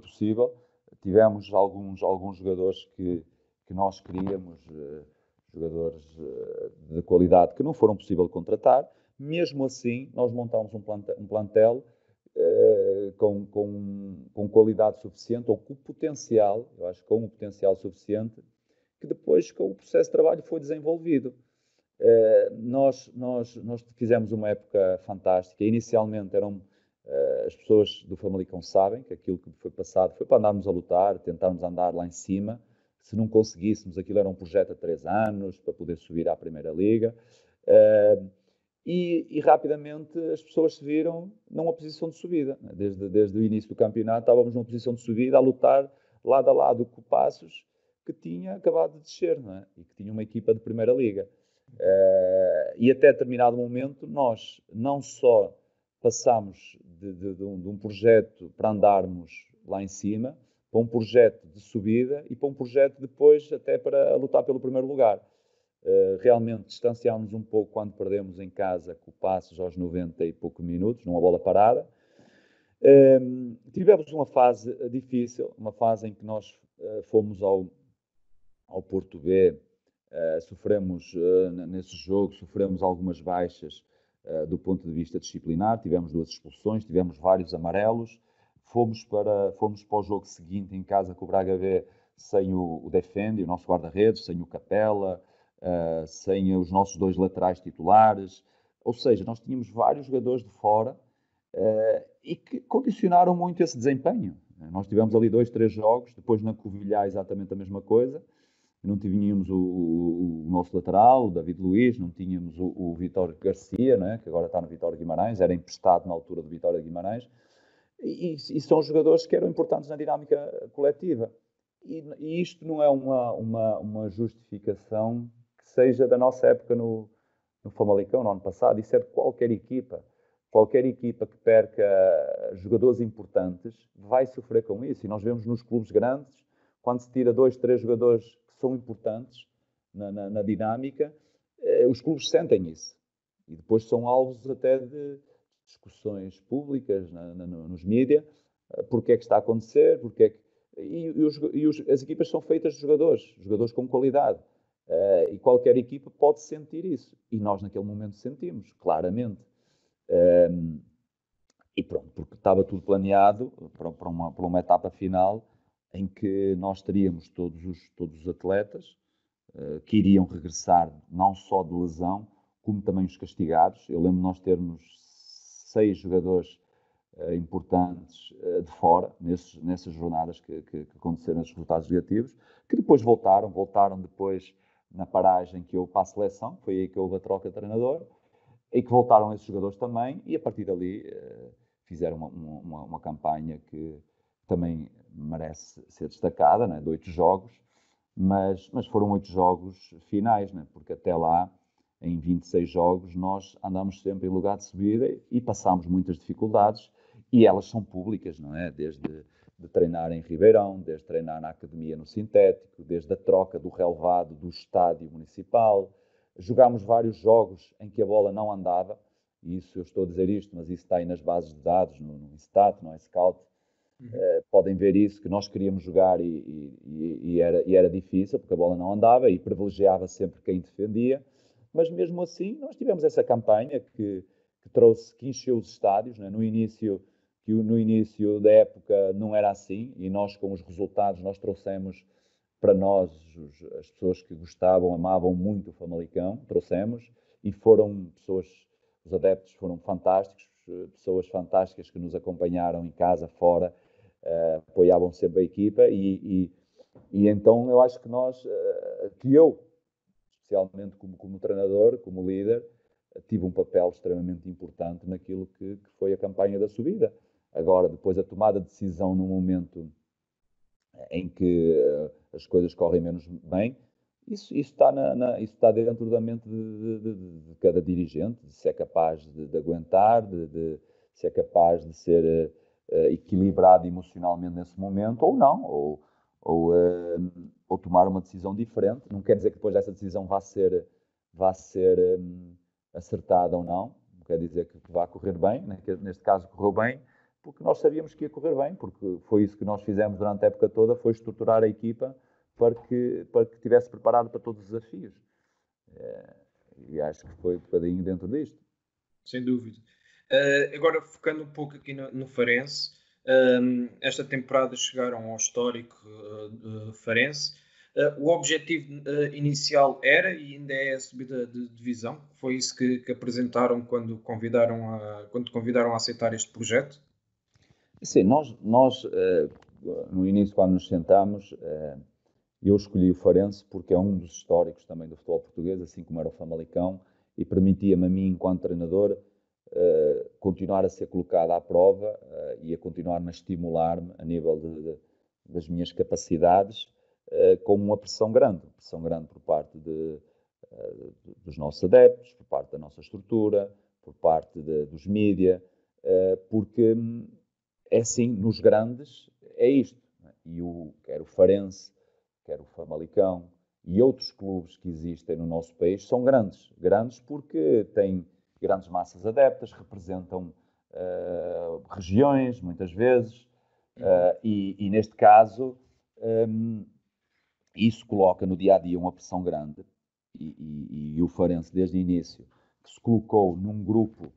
possível. Tivemos alguns jogadores que nós queríamos, jogadores de qualidade que não foram possível contratar. Mesmo assim, nós montámos um plantel com qualidade suficiente, ou com potencial, eu acho que com um potencial suficiente, que depois, com o processo de trabalho, foi desenvolvido. Nós fizemos uma época fantástica. Inicialmente as pessoas do Famalicão sabem que aquilo que foi passado foi para andarmos a lutar, tentarmos andar lá em cima. Se não conseguíssemos, aquilo era um projeto a 3 anos para poder subir à Primeira Liga. E rapidamente as pessoas se viram numa posição de subida. Desde o início do campeonato estávamos numa posição de subida, a lutar lado a lado com o Paços, que tinha acabado de descer, não é? E que tinha uma equipa de Primeira Liga. E até determinado momento nós não só passámos de um projeto para andarmos lá em cima, para um projeto de subida e para um projeto depois até para lutar pelo primeiro lugar. Realmente distanciámos um pouco quando perdemos em casa com o Paços aos 90 e poucos minutos, numa bola parada. Tivemos uma fase difícil, uma fase em que nós fomos ao Porto B, sofremos nesse jogo, sofremos algumas baixas do ponto de vista disciplinar, tivemos 2 expulsões, tivemos vários amarelos, fomos para o jogo seguinte em casa com o Braga B sem o Defendi, o nosso guarda-redes, sem o Capela, sem os nossos 2 laterais titulares, ou seja, nós tínhamos vários jogadores de fora e que condicionaram muito esse desempenho. Nós tivemos ali 2, 3 jogos, depois na Covilhã exatamente a mesma coisa, não tínhamos o nosso lateral, o David Luiz, não tínhamos o Vitório Garcia, não é? Que agora está no Vitória Guimarães, era emprestado na altura do Vitória Guimarães, e são jogadores que eram importantes na dinâmica coletiva. E isto não é uma justificação que seja da nossa época no Famalicão, no ano passado. Isso é de qualquer equipa. Qualquer equipa que perca jogadores importantes vai sofrer com isso. E nós vemos nos clubes grandes, quando se tira 2, 3 jogadores que são importantes na dinâmica, os clubes sentem isso. E depois são alvos até de discussões públicas nos mídias, porque é que está a acontecer, as equipas são feitas de jogadores com qualidade. E qualquer equipa pode sentir isso. E nós naquele momento sentimos, claramente. E pronto, porque estava tudo planeado para uma etapa final em que nós teríamos todos os atletas que iriam regressar não só de lesão, como também os castigados. Eu lembro de nós termos 6 jogadores importantes de fora, nessas jornadas que aconteceram, esses resultados negativos, que depois voltaram depois na paragem que houve para a seleção, foi aí que houve a troca de treinador, e que voltaram esses jogadores também, e a partir dali fizeram uma campanha que também merece ser destacada, né, de 8 jogos, mas foram 8 jogos finais, né, porque até lá, em 26 jogos, nós andamos sempre em lugar de subida e passámos muitas dificuldades, e elas são públicas, não é? Desde de treinar em Ribeirão, desde treinar na academia no sintético, desde a troca do relvado do estádio municipal. Jogámos vários jogos em que a bola não andava, e isso, eu estou a dizer isto, mas isso está aí nas bases de dados, no Stat, no Scout. Podem ver isso, que nós queríamos jogar e era difícil, porque a bola não andava e privilegiava sempre quem defendia. Mas mesmo assim, nós tivemos essa campanha que encheu os estádios, né? No início da época não era assim, e nós com os resultados nós trouxemos para nós, as pessoas que gostavam, amavam muito o Famalicão, trouxemos, e os adeptos foram fantásticos, pessoas fantásticas que nos acompanharam em casa, fora, apoiavam sempre a equipa, e então eu acho que eu, especialmente como treinador, como líder, tive um papel extremamente importante naquilo que foi a campanha da subida. Agora, depois a tomada de decisão num momento em que as coisas correm menos bem, isso está dentro da mente de cada dirigente, de ser é capaz de aguentar, de ser é capaz de ser equilibrado emocionalmente nesse momento, ou não, ou tomar uma decisão diferente. Não quer dizer que depois dessa decisão vá ser acertada ou não quer dizer que vá correr bem, né? Neste caso correu bem, porque nós sabíamos que ia correr bem, porque foi isso que nós fizemos durante a época toda, foi estruturar a equipa para que estivesse preparado para todos os desafios. E acho que foi um bocadinho dentro disto. Sem dúvida. Agora, focando um pouco aqui no Farense, esta temporada chegaram ao histórico Farense, O objetivo inicial era e ainda é a subida de divisão. Foi isso que apresentaram quando te convidaram a aceitar este projeto? Sim, nós no início, quando nos sentámos, eu escolhi o Farense porque é um dos históricos também do futebol português, assim como era o Famalicão, e permitia-me a mim, enquanto treinador, continuar a ser colocado à prova e a continuar-me a estimular-me a nível das minhas capacidades, com uma pressão grande por parte dos nossos adeptos, por parte da nossa estrutura, por parte dos mídia, porque é assim, nos grandes, é isto. Né? E quer o Farense, quer o Famalicão e outros clubes que existem no nosso país são grandes. Grandes porque têm grandes massas adeptas, representam regiões, muitas vezes, e neste caso, isso coloca no dia-a-dia uma pressão grande. E o Farense, desde o início, que se colocou num grupo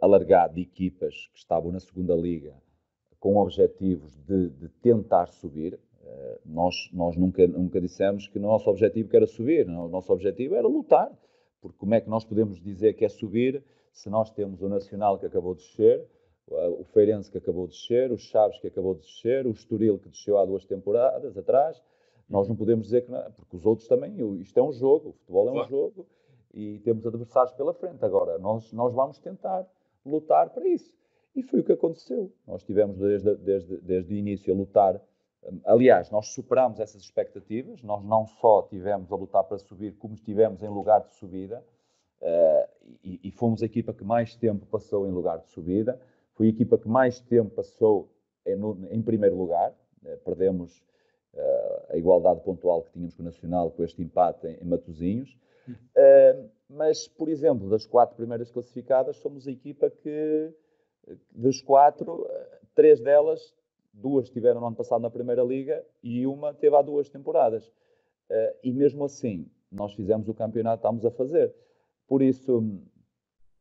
alargado de equipas que estavam na segunda liga com objetivos de tentar subir. Nós nunca dissemos que o nosso objetivo era subir, não? O nosso objetivo era lutar, porque como é que nós podemos dizer que é subir se nós temos o Nacional que acabou de descer, o Feirense que acabou de descer, o Chaves que acabou de descer, o Estoril que desceu há 2 temporadas atrás. Nós não podemos dizer que não, porque os outros também, isto é um jogo, o futebol é um jogo e temos adversários pela frente. Agora, nós vamos tentar lutar para isso. E foi o que aconteceu. Nós estivemos desde o início a lutar. Aliás, nós superámos essas expectativas. Nós não só estivemos a lutar para subir, como estivemos em lugar de subida. E fomos a equipa que mais tempo passou em lugar de subida. Foi a equipa que mais tempo passou em primeiro lugar. Perdemos a igualdade pontual que tínhamos com o Nacional, com este empate em Matosinhos. Mas, por exemplo, das 4 primeiras classificadas, somos a equipa que, das 4, 3 delas, 2 estiveram no ano passado na Primeira Liga e uma teve há 2 temporadas. E mesmo assim, nós fizemos o campeonato que estamos a fazer. Por isso,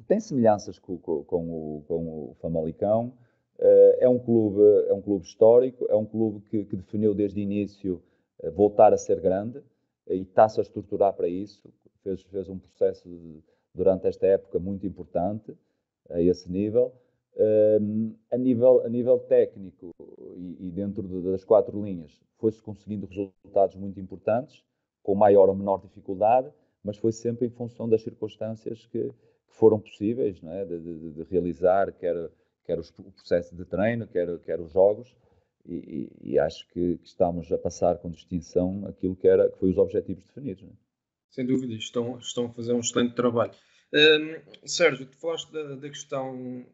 tem semelhanças com o Famalicão. É um clube histórico, é um clube que definiu desde o início voltar a ser grande e está-se a estruturar para isso. Fez um processo durante esta época muito importante a esse nível. A nível técnico e dentro das 4 linhas, foi-se conseguindo resultados muito importantes, com maior ou menor dificuldade, mas foi sempre em função das circunstâncias que foram possíveis, não é? de realizar, quer o processo de treino, quer os jogos, e acho que estamos a passar com distinção aquilo que foi os objetivos definidos. Não é? Sem dúvida, estão a fazer um excelente trabalho. Sérgio, tu falaste da questão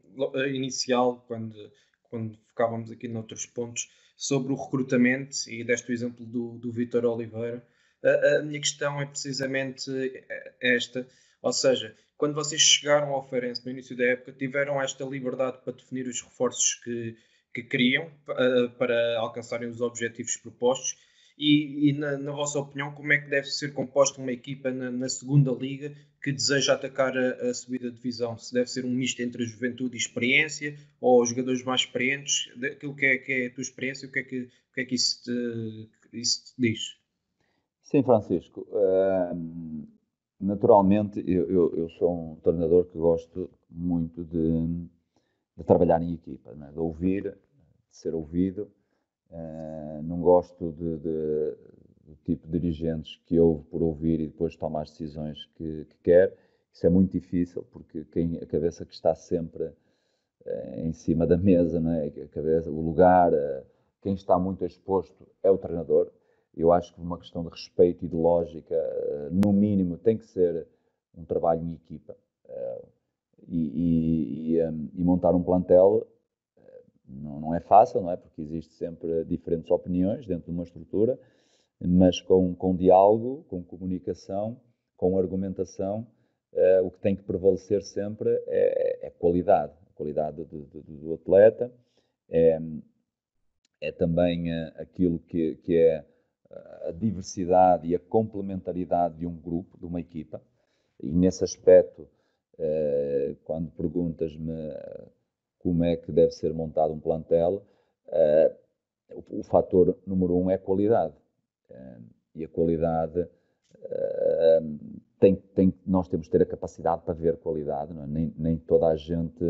inicial, quando focávamos aqui noutros pontos, sobre o recrutamento, e deste o exemplo do Vítor Oliveira. A minha questão é precisamente esta, ou seja, quando vocês chegaram ao Feirense no início da época, tiveram esta liberdade para definir os reforços que queriam para alcançarem os objetivos propostos. E na vossa opinião, como é que deve ser composta uma equipa na segunda liga que deseja atacar a subida de divisão? Se deve ser um misto entre a juventude e experiência, ou os jogadores mais experientes, daquilo que é a tua experiência, o que é que isso te diz? Sim, Francisco. Naturalmente, eu sou um treinador que gosto muito de trabalhar em equipa, né? De ouvir, de ser ouvido. Não gosto do tipo de dirigentes que ouve por ouvir e depois toma as decisões que quer. Isso é muito difícil, porque a cabeça que está sempre em cima da mesa, não é? A cabeça, o lugar, quem está muito exposto é o treinador. Eu acho que uma questão de respeito e de lógica, no mínimo, tem que ser um trabalho em equipa. E montar um plantel não é fácil, não é? Porque existe sempre diferentes opiniões dentro de uma estrutura, mas com diálogo, com comunicação, com argumentação, o que tem que prevalecer sempre é a qualidade do atleta, é também aquilo que é a diversidade e a complementaridade de um grupo, de uma equipa, e nesse aspecto, quando perguntas-me como é que deve ser montado um plantel, o fator número 1 é a qualidade. E a qualidade, nós temos que ter a capacidade para ver qualidade, não é? Nem toda a gente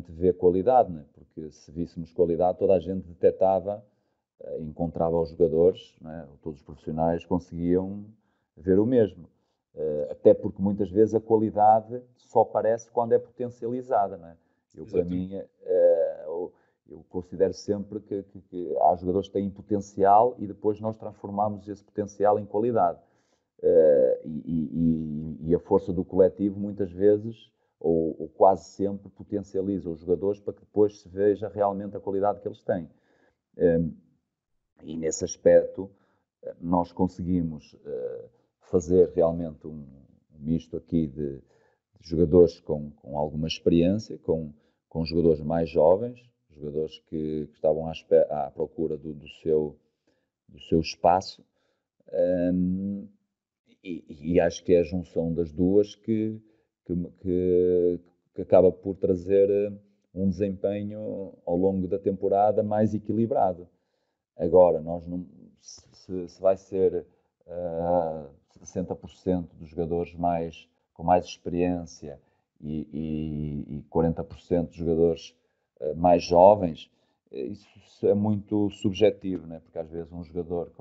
vê qualidade, não é? Porque se víssemos qualidade, toda a gente detectava, encontrava os jogadores, não é? Todos os profissionais conseguiam ver o mesmo. Até porque muitas vezes a qualidade só aparece quando é potencializada, não é? Para mim, eu considero sempre que há jogadores que têm potencial e depois nós transformamos esse potencial em qualidade. E a força do coletivo muitas vezes, ou quase sempre, potencializa os jogadores para que depois se veja realmente a qualidade que eles têm. E nesse aspecto nós conseguimos fazer realmente um misto aqui de jogadores com alguma experiência, com jogadores mais jovens, jogadores que estavam à procura do seu espaço, e acho que é a junção das duas que acaba por trazer um desempenho ao longo da temporada mais equilibrado. Agora, nós não, se vai ser 60% dos jogadores com mais experiência e 40% de jogadores mais jovens, isso é muito subjetivo, né? Porque às vezes um jogador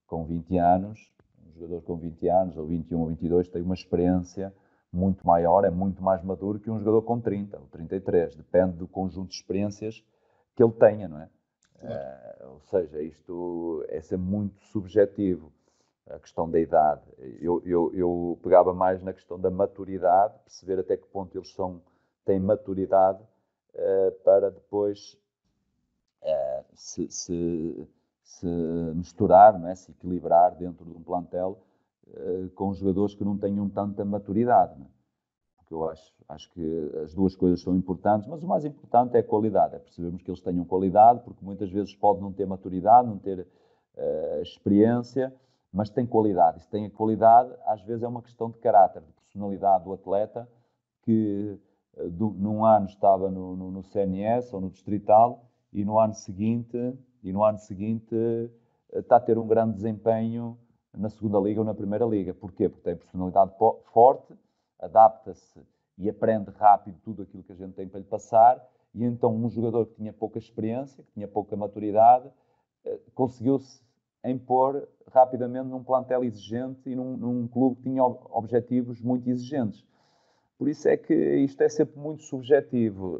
com 20 anos ou 21 ou 22 tem uma experiência muito maior, é muito mais maduro que um jogador com 30 ou 33, depende do conjunto de experiências que ele tenha, não é? Ou seja, isto é sempre muito subjetivo, a questão da idade. Eu pegava mais na questão da maturidade, perceber até que ponto eles têm maturidade para depois se misturar, não é? Se equilibrar dentro de um plantel com jogadores que não tenham tanta maturidade, não é? Porque eu acho que as duas coisas são importantes, mas o mais importante é a qualidade, é percebermos que eles tenham qualidade, porque muitas vezes pode não ter maturidade, não ter experiência, mas tem qualidade. E se tem a qualidade, às vezes é uma questão de caráter, de personalidade do atleta, que num ano estava no CNS ou no Distrital e no ano seguinte está a ter um grande desempenho na segunda liga ou na primeira liga. Porquê? Porque tem personalidade forte, adapta-se e aprende rápido tudo aquilo que a gente tem para lhe passar, e então um jogador que tinha pouca experiência, que tinha pouca maturidade, conseguiu-se impor rapidamente num plantel exigente e num clube que tinha objetivos muito exigentes. Por isso é que isto é sempre muito subjetivo.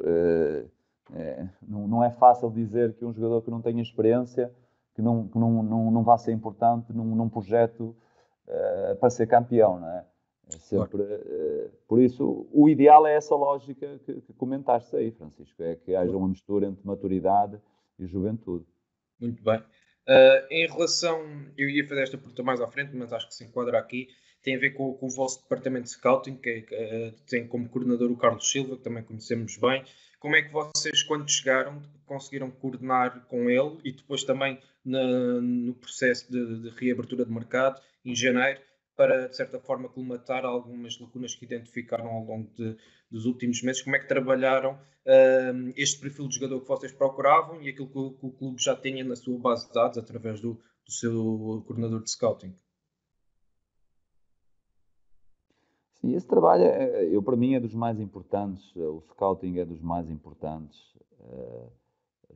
Não é fácil dizer que um jogador que não tenha experiência, que não vá ser importante num projeto para ser campeão, não é? Sempre, por isso, o ideal é essa lógica que comentaste aí, Francisco, é que haja uma mistura entre maturidade e juventude. Muito bem. Em relação, eu ia fazer esta pergunta mais à frente, mas acho que se enquadra aqui, tem a ver com o vosso departamento de scouting, que tem como coordenador o Carlos Silva, que também conhecemos bem. Como é que vocês, quando chegaram, conseguiram coordenar com ele e depois também no processo de reabertura de mercado, em janeiro, para, de certa forma, colmatar algumas lacunas que identificaram ao longo dos últimos meses? Como é que trabalharam este perfil de jogador que vocês procuravam e aquilo que o clube já tinha na sua base de dados através do seu coordenador de scouting? Sim, esse trabalho, para mim, é dos mais importantes. O scouting é dos mais importantes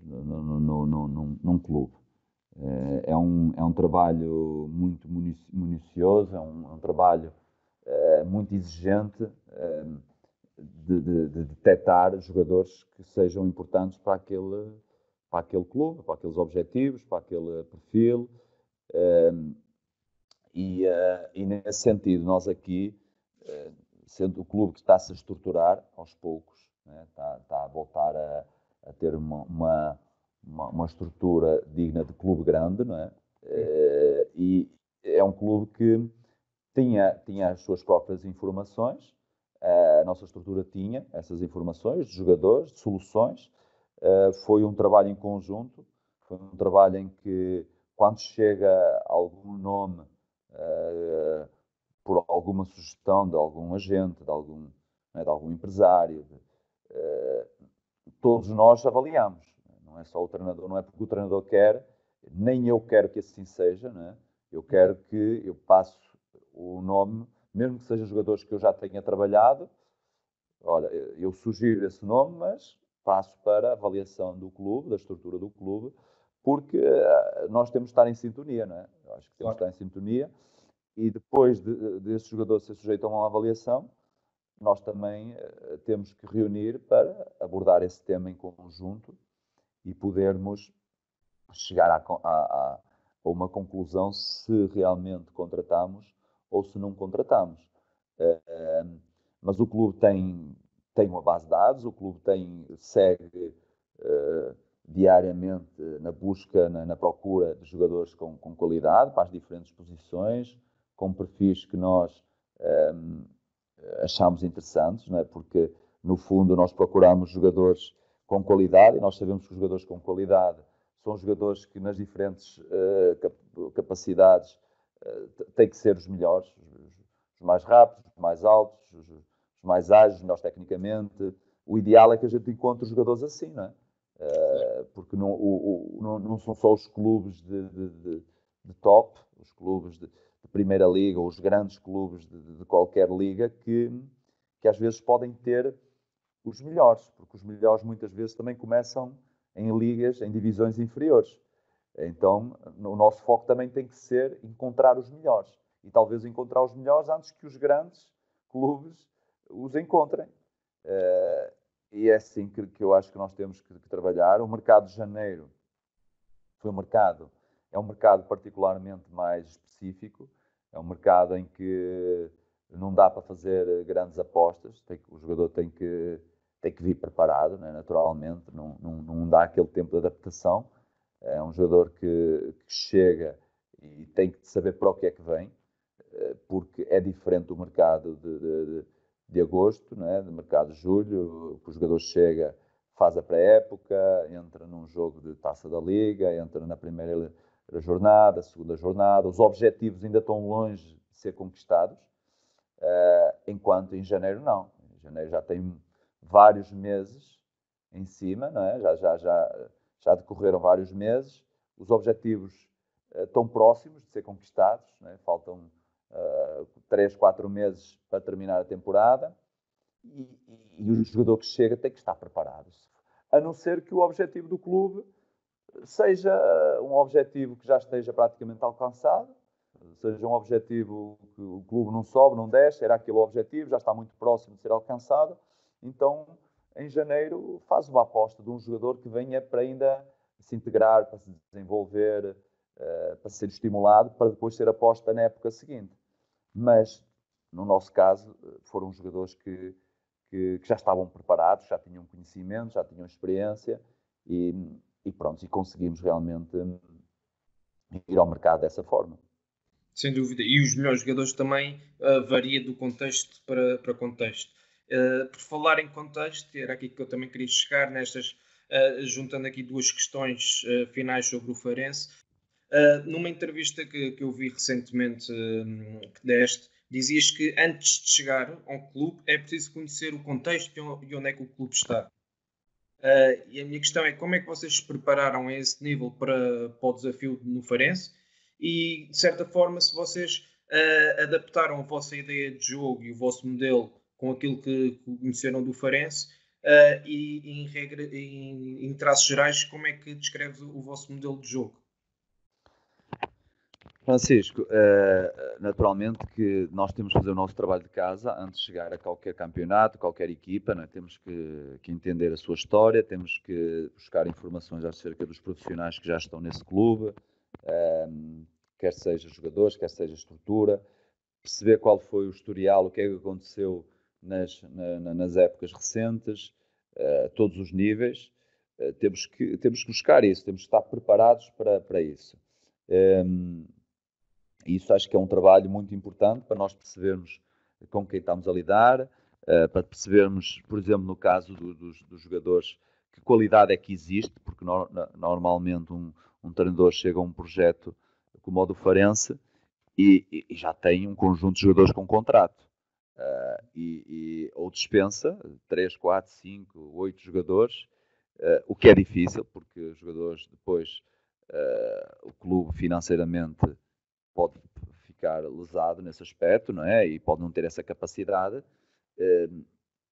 num clube. É um trabalho muito minucioso, é um trabalho muito exigente de detectar jogadores que sejam importantes para aquele clube, para aqueles objetivos, para aquele perfil. E nesse sentido, nós aqui, sendo o clube que está-se a estruturar aos poucos, né, está a voltar a ter uma estrutura digna de clube grande, não é? E é um clube que tinha as suas próprias informações, a nossa estrutura tinha essas informações de jogadores, de soluções. Foi um trabalho em conjunto, foi um trabalho em que, quando chega algum nome, por alguma sugestão de algum agente, de algum empresário, todos nós avaliamos. Não é só o treinador, não é porque o treinador quer, Nem eu quero que assim seja, né? Eu quero que eu passe o nome, mesmo que sejam jogadores que eu já tenha trabalhado, olha, eu sugiro esse nome, mas passo para a avaliação do clube, da estrutura do clube, porque nós temos de estar em sintonia, não é? Eu acho que temos de estar em sintonia, e depois desse jogador ser sujeito a uma avaliação, nós também temos que reunir para abordar esse tema em conjunto e podermos chegar a uma conclusão se realmente contratamos ou se não contratamos. Mas o clube tem uma base de dados, o clube segue diariamente na busca, na procura de jogadores com qualidade para as diferentes posições, com perfis que nós achamos interessantes, não é? Porque no fundo nós procuramos jogadores com qualidade e nós sabemos que os jogadores com qualidade são jogadores que nas diferentes capacidades têm que ser os melhores, os mais rápidos, os mais altos, os mais ágeis, os melhores tecnicamente. O ideal é que a gente encontre jogadores assim, não é? Porque não são só os clubes de top, os clubes de Primeira Liga, ou os grandes clubes de qualquer liga, que às vezes podem ter os melhores, porque os melhores muitas vezes também começam em ligas, em divisões inferiores. Então, o nosso foco também tem que ser encontrar os melhores. E talvez encontrar os melhores antes que os grandes clubes os encontrem. E é assim que eu acho que nós temos que trabalhar. O mercado de janeiro é um mercado particularmente mais específico. É um mercado em que não dá para fazer grandes apostas. O jogador tem que vir preparado, né, naturalmente. Não dá aquele tempo de adaptação. É um jogador que chega e tem que saber para o que é que vem, porque é diferente do mercado de agosto, né, do mercado de julho, que o jogador chega, faz a pré-época, entra num jogo de Taça da Liga, entra na primeira jornada, segunda jornada, os objetivos ainda estão longe de ser conquistados, enquanto em janeiro não. Em janeiro já tem vários meses em cima, não é? Já decorreram vários meses, os objetivos estão próximos de ser conquistados, não é? Faltam 3, 4 meses para terminar a temporada e o jogador que chega tem que estar preparado, a não ser que o objetivo do clube seja um objetivo que já esteja praticamente alcançado, seja um objetivo que o clube não sobe, não desce, era aquele objetivo, já está muito próximo de ser alcançado, então em janeiro faz uma aposta de um jogador que venha para ainda se integrar, para se desenvolver, para ser estimulado, para depois ser aposta na época seguinte. Mas, no nosso caso, foram jogadores que já estavam preparados, já tinham conhecimento, já tinham experiência e pronto, e conseguimos realmente ir ao mercado dessa forma. Sem dúvida. E os melhores jogadores também varia do contexto para contexto. Por falar em contexto, era aqui que eu também queria chegar, juntando aqui duas questões finais sobre o Farense. Numa entrevista que eu vi recentemente que deste, dizias que antes de chegar a um clube é preciso conhecer o contexto e onde é que o clube está. E a minha questão é como é que vocês se prepararam a esse nível para o desafio no Farense e, de certa forma, se vocês adaptaram a vossa ideia de jogo e o vosso modelo com aquilo que conheceram do Farense e, em traços gerais, como é que descreves o vosso modelo de jogo? Francisco, naturalmente que nós temos que fazer o nosso trabalho de casa antes de chegar a qualquer campeonato, qualquer equipa, né? Temos que entender a sua história, temos que buscar informações acerca dos profissionais que já estão nesse clube, quer seja jogadores, quer seja estrutura, perceber qual foi o historial, o que é que aconteceu nas épocas recentes, todos os níveis. Temos que buscar isso, temos que estar preparados para isso. Isso acho que é um trabalho muito importante para nós percebermos com quem estamos a lidar, para percebermos, por exemplo, no caso dos jogadores, que qualidade é que existe, porque normalmente um treinador chega a um projeto como o do Farense e já tem um conjunto de jogadores com contrato. Ou dispensa 3, 4, 5, 8 jogadores, o que é difícil, porque os jogadores depois o clube financeiramente pode ficar lesado nesse aspecto, não é? E pode não ter essa capacidade.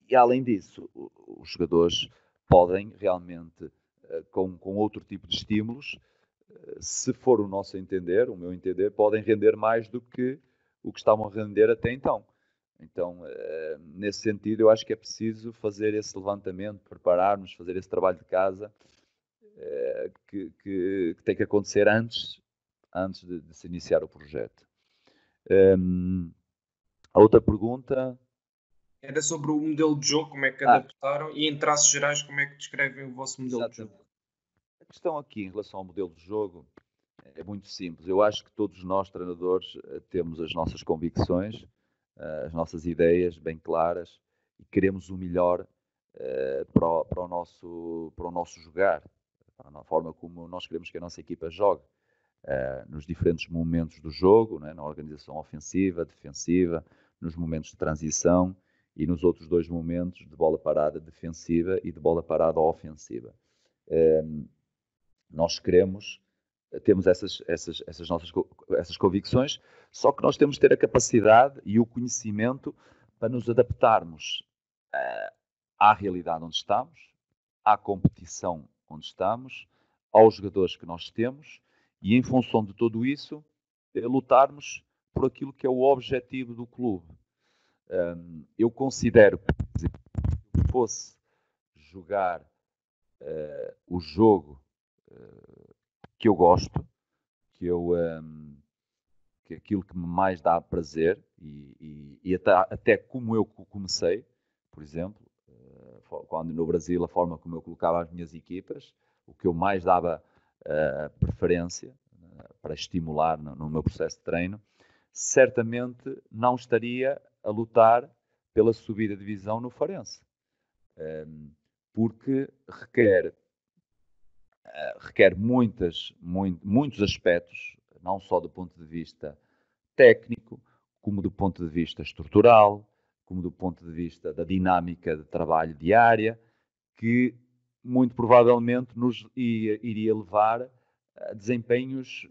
E além disso, os jogadores podem realmente, com outro tipo de estímulos, se for o nosso entender, o meu entender, podem render mais do que o que estavam a render até então. Então, nesse sentido, eu acho que é preciso fazer esse levantamento, prepararmos, fazer esse trabalho de casa que tem que acontecer antes de se iniciar o projeto. A outra pergunta... Era sobre o modelo de jogo, como é que adaptaram, e em traços gerais, como é que descrevem o vosso modelo de jogo? A questão aqui, em relação ao modelo de jogo, é muito simples. Eu acho que todos nós, treinadores, temos as nossas convicções, as nossas ideias bem claras e queremos o melhor para o nosso jogar, na forma como nós queremos que a nossa equipa jogue, nos diferentes momentos do jogo, né, na organização ofensiva, defensiva, nos momentos de transição e nos outros 2 momentos de bola parada defensiva e de bola parada ofensiva. Nós temos essas convicções, só que nós temos de ter a capacidade e o conhecimento para nos adaptarmos à realidade onde estamos, à competição onde estamos, aos jogadores que nós temos e, em função de tudo isso, lutarmos por aquilo que é o objetivo do clube. Eu considero, por exemplo, que fosse jogar o jogo que eu gosto, que aquilo que me mais dá prazer e até como eu comecei, por exemplo, quando no Brasil, a forma como eu colocava as minhas equipas, o que eu mais dava preferência para estimular no meu processo de treino, certamente não estaria a lutar pela subida de divisão no Farense, porque requer muitos aspectos, não só do ponto de vista técnico, como do ponto de vista estrutural, como do ponto de vista da dinâmica de trabalho diária, que muito provavelmente nos iria levar a desempenhos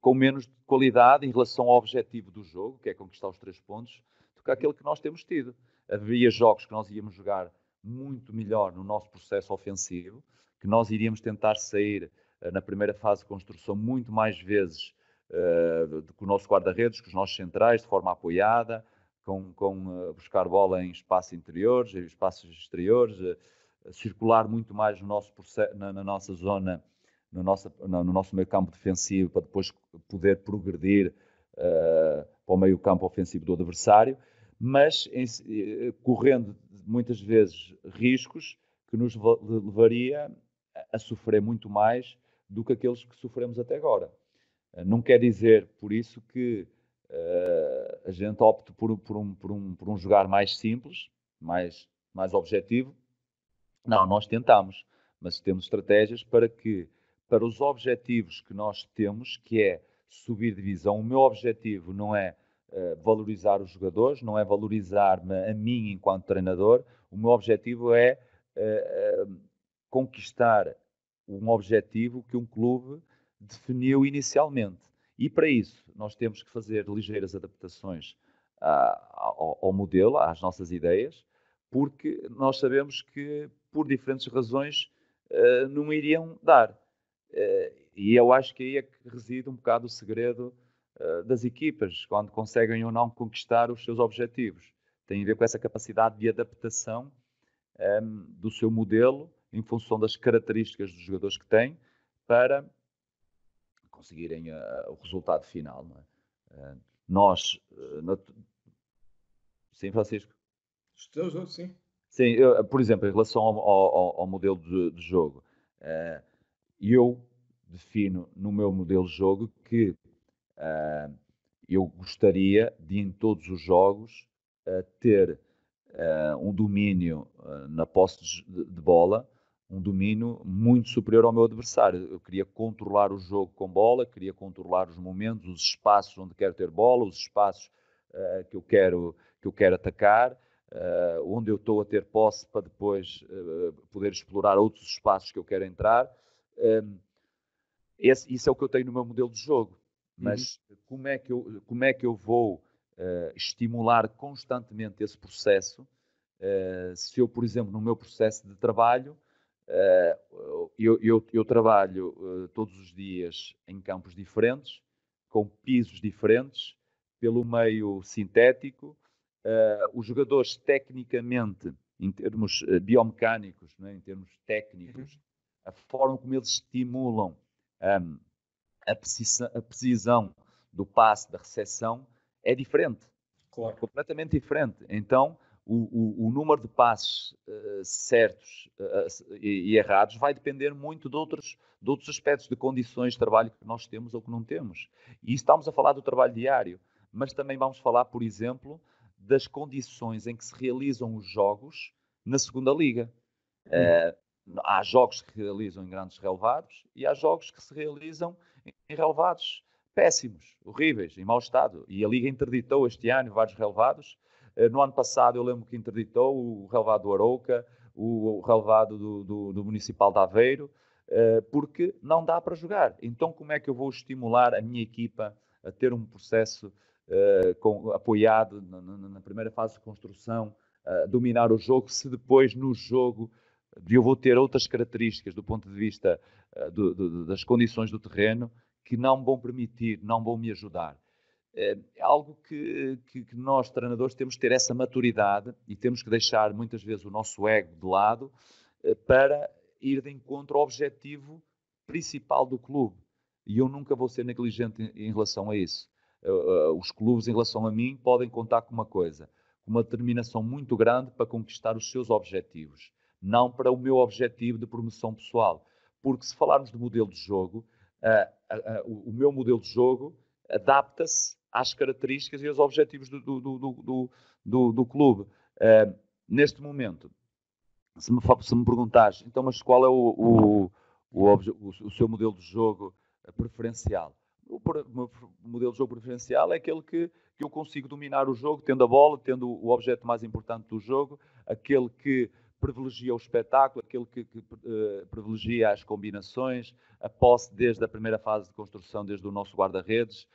com menos qualidade em relação ao objetivo do jogo, que é conquistar os 3 pontos, do que aquele que nós temos tido. Havia jogos que nós íamos jogar muito melhor no nosso processo ofensivo, que nós iríamos tentar sair na primeira fase de construção muito mais vezes com o nosso guarda-redes, com os nossos centrais, de forma apoiada, com buscar bola em espaços interiores, em espaços exteriores, circular muito mais no nosso processo, na nossa zona, no nosso meio campo defensivo, para depois poder progredir para o meio campo ofensivo do adversário, mas correndo muitas vezes riscos que nos levaria a sofrer muito mais do que aqueles que sofremos até agora. Não quer dizer, por isso, que a gente opte por um jogar mais simples, mais objetivo. Não, nós tentamos, mas temos estratégias para os objetivos que nós temos, que é subir divisão. O meu objetivo não é valorizar os jogadores, não é valorizar-me a mim enquanto treinador. O meu objetivo é conquistar um objetivo que um clube definiu inicialmente. E para isso nós temos que fazer ligeiras adaptações ao modelo, às nossas ideias, porque nós sabemos que por diferentes razões não iriam dar. E eu acho que aí é que reside um bocado o segredo das equipas, quando conseguem ou não conquistar os seus objetivos. Tem a ver com essa capacidade de adaptação do seu modelo em função das características dos jogadores que têm para conseguirem o resultado final. Não é? Sim, Francisco? Estou, sim. Sim, por exemplo, em relação ao modelo de jogo, eu defino no meu modelo de jogo que eu gostaria de, em todos os jogos, ter um domínio na posse de bola, um domínio muito superior ao meu adversário. Eu queria controlar o jogo com bola, queria controlar os momentos, os espaços onde quero ter bola, os espaços que eu quero atacar, onde eu estou a ter posse para depois poder explorar outros espaços que eu quero entrar. Isso é o que eu tenho no meu modelo de jogo. Mas como é que eu vou estimular constantemente esse processo? Se eu, por exemplo, no meu processo de trabalho, eu trabalho todos os dias em campos diferentes, com pisos diferentes, pelo meio sintético. Os jogadores, tecnicamente, em termos biomecânicos, né, em termos técnicos, a forma como eles estimulam a precisão do passe, da recepção, é diferente. Claro. Completamente diferente. Então, o número de passes certos e errados vai depender muito de outros aspectos, de condições de trabalho que nós temos ou que não temos. E estamos a falar do trabalho diário, mas também vamos falar, por exemplo, das condições em que se realizam os jogos na segunda liga. Há jogos que se realizam em grandes relevados e há jogos que se realizam em relevados péssimos, horríveis, em mau estado. E a Liga interditou este ano vários relevados. No ano passado eu lembro que interditou o relevado do Arouca, o relevado do Municipal de Aveiro, porque não dá para jogar. Então como é que eu vou estimular a minha equipa a ter um processo apoiado na primeira fase de construção, dominar o jogo, se depois no jogo eu vou ter outras características do ponto de vista das condições do terreno que não vão permitir, não vão me ajudar. É algo que nós, treinadores, temos que ter essa maturidade e temos que deixar muitas vezes o nosso ego de lado para ir de encontro ao objetivo principal do clube. E eu nunca vou ser negligente em relação a isso. Os clubes, em relação a mim, podem contar com uma coisa, com uma determinação muito grande para conquistar os seus objetivos, não para o meu objetivo de promoção pessoal. Porque se falarmos de modelo de jogo, o meu modelo de jogo adapta-se às características e aos objetivos do clube. Neste momento, se me perguntares, então, mas qual é o seu modelo de jogo preferencial? O modelo de jogo preferencial é aquele que eu consigo dominar o jogo, tendo a bola, tendo o objeto mais importante do jogo, aquele que privilegia o espetáculo, aquele que privilegia as combinações, a posse desde a primeira fase de construção, desde o nosso guarda-redes,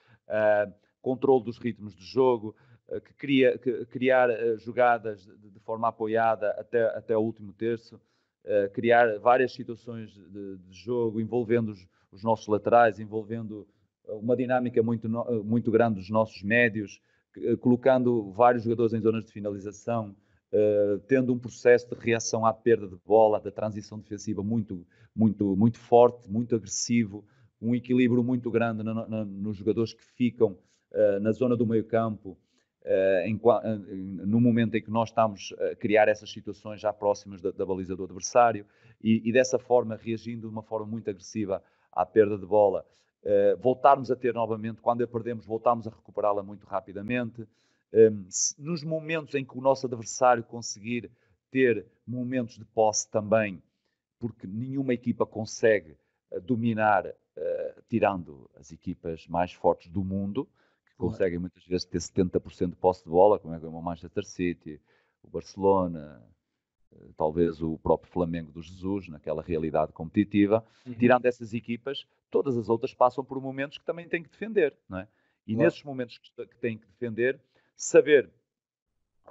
controle dos ritmos de jogo, criar jogadas de forma apoiada até o último terço, criar várias situações de jogo, envolvendo os nossos laterais, envolvendo uma dinâmica muito grande dos nossos médios, colocando vários jogadores em zonas de finalização, tendo um processo de reação à perda de bola, da transição defensiva muito forte, muito agressivo, um equilíbrio muito grande nos jogadores que ficam na zona do meio-campo, no momento em que nós estamos a criar essas situações já próximas da baliza do adversário e dessa forma, reagindo de uma forma muito agressiva à perda de bola, voltarmos a ter novamente, quando a perdemos, voltarmos a recuperá-la muito rapidamente. Nos momentos em que o nosso adversário conseguir ter momentos de posse também, porque nenhuma equipa consegue dominar, tirando as equipas mais fortes do mundo, que conseguem muitas vezes ter 70% de posse de bola, como é o Manchester City, o Barcelona, talvez o próprio Flamengo do Jesus, naquela realidade competitiva. Tirando essas equipas, todas as outras passam por momentos que também têm que defender, não é? E nesses momentos que têm que defender, saber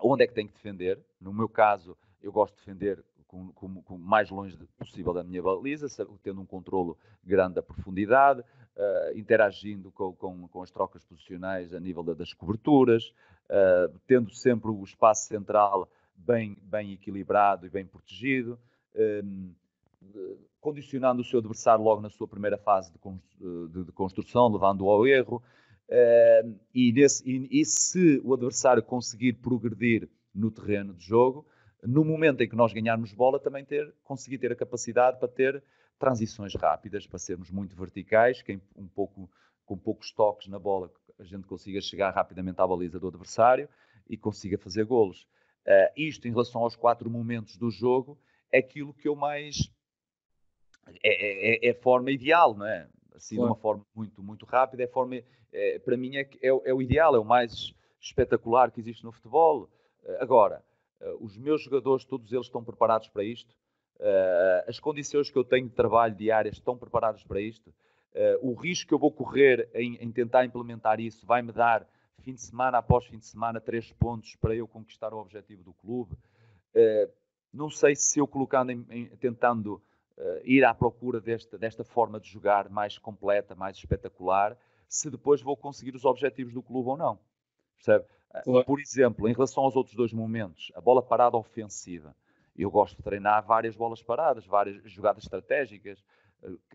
onde é que tem que defender. No meu caso, eu gosto de defender com mais longe possível da minha baliza, tendo um controlo grande da profundidade, interagindo com as trocas posicionais a nível das coberturas, tendo sempre o espaço central bem equilibrado e bem protegido, condicionando o seu adversário logo na sua primeira fase de construção, levando-o ao erro. E se o adversário conseguir progredir no terreno de jogo, no momento em que nós ganharmos bola, também conseguir ter a capacidade para ter transições rápidas, para sermos muito verticais, que com poucos toques na bola a gente consiga chegar rapidamente à baliza do adversário e consiga fazer golos. Isto, em relação aos 4 momentos do jogo, é aquilo que eu mais... É a forma ideal, não é? Assim, de uma forma muito rápida, para mim é o ideal, é o mais espetacular que existe no futebol. Agora, os meus jogadores, todos eles estão preparados para isto. As condições que eu tenho de trabalho diárias estão preparadas para isto. O risco que eu vou correr em tentar implementar isso vai-me dar, fim de semana após fim de semana, 3 pontos para eu conquistar o objetivo do clube. Não sei se eu colocando, tentando ir à procura desta forma de jogar mais completa, mais espetacular, se depois vou conseguir os objetivos do clube ou não. Percebe? Claro. Por exemplo, em relação aos outros 2 momentos, a bola parada ofensiva. Eu gosto de treinar várias bolas paradas, várias jogadas estratégicas,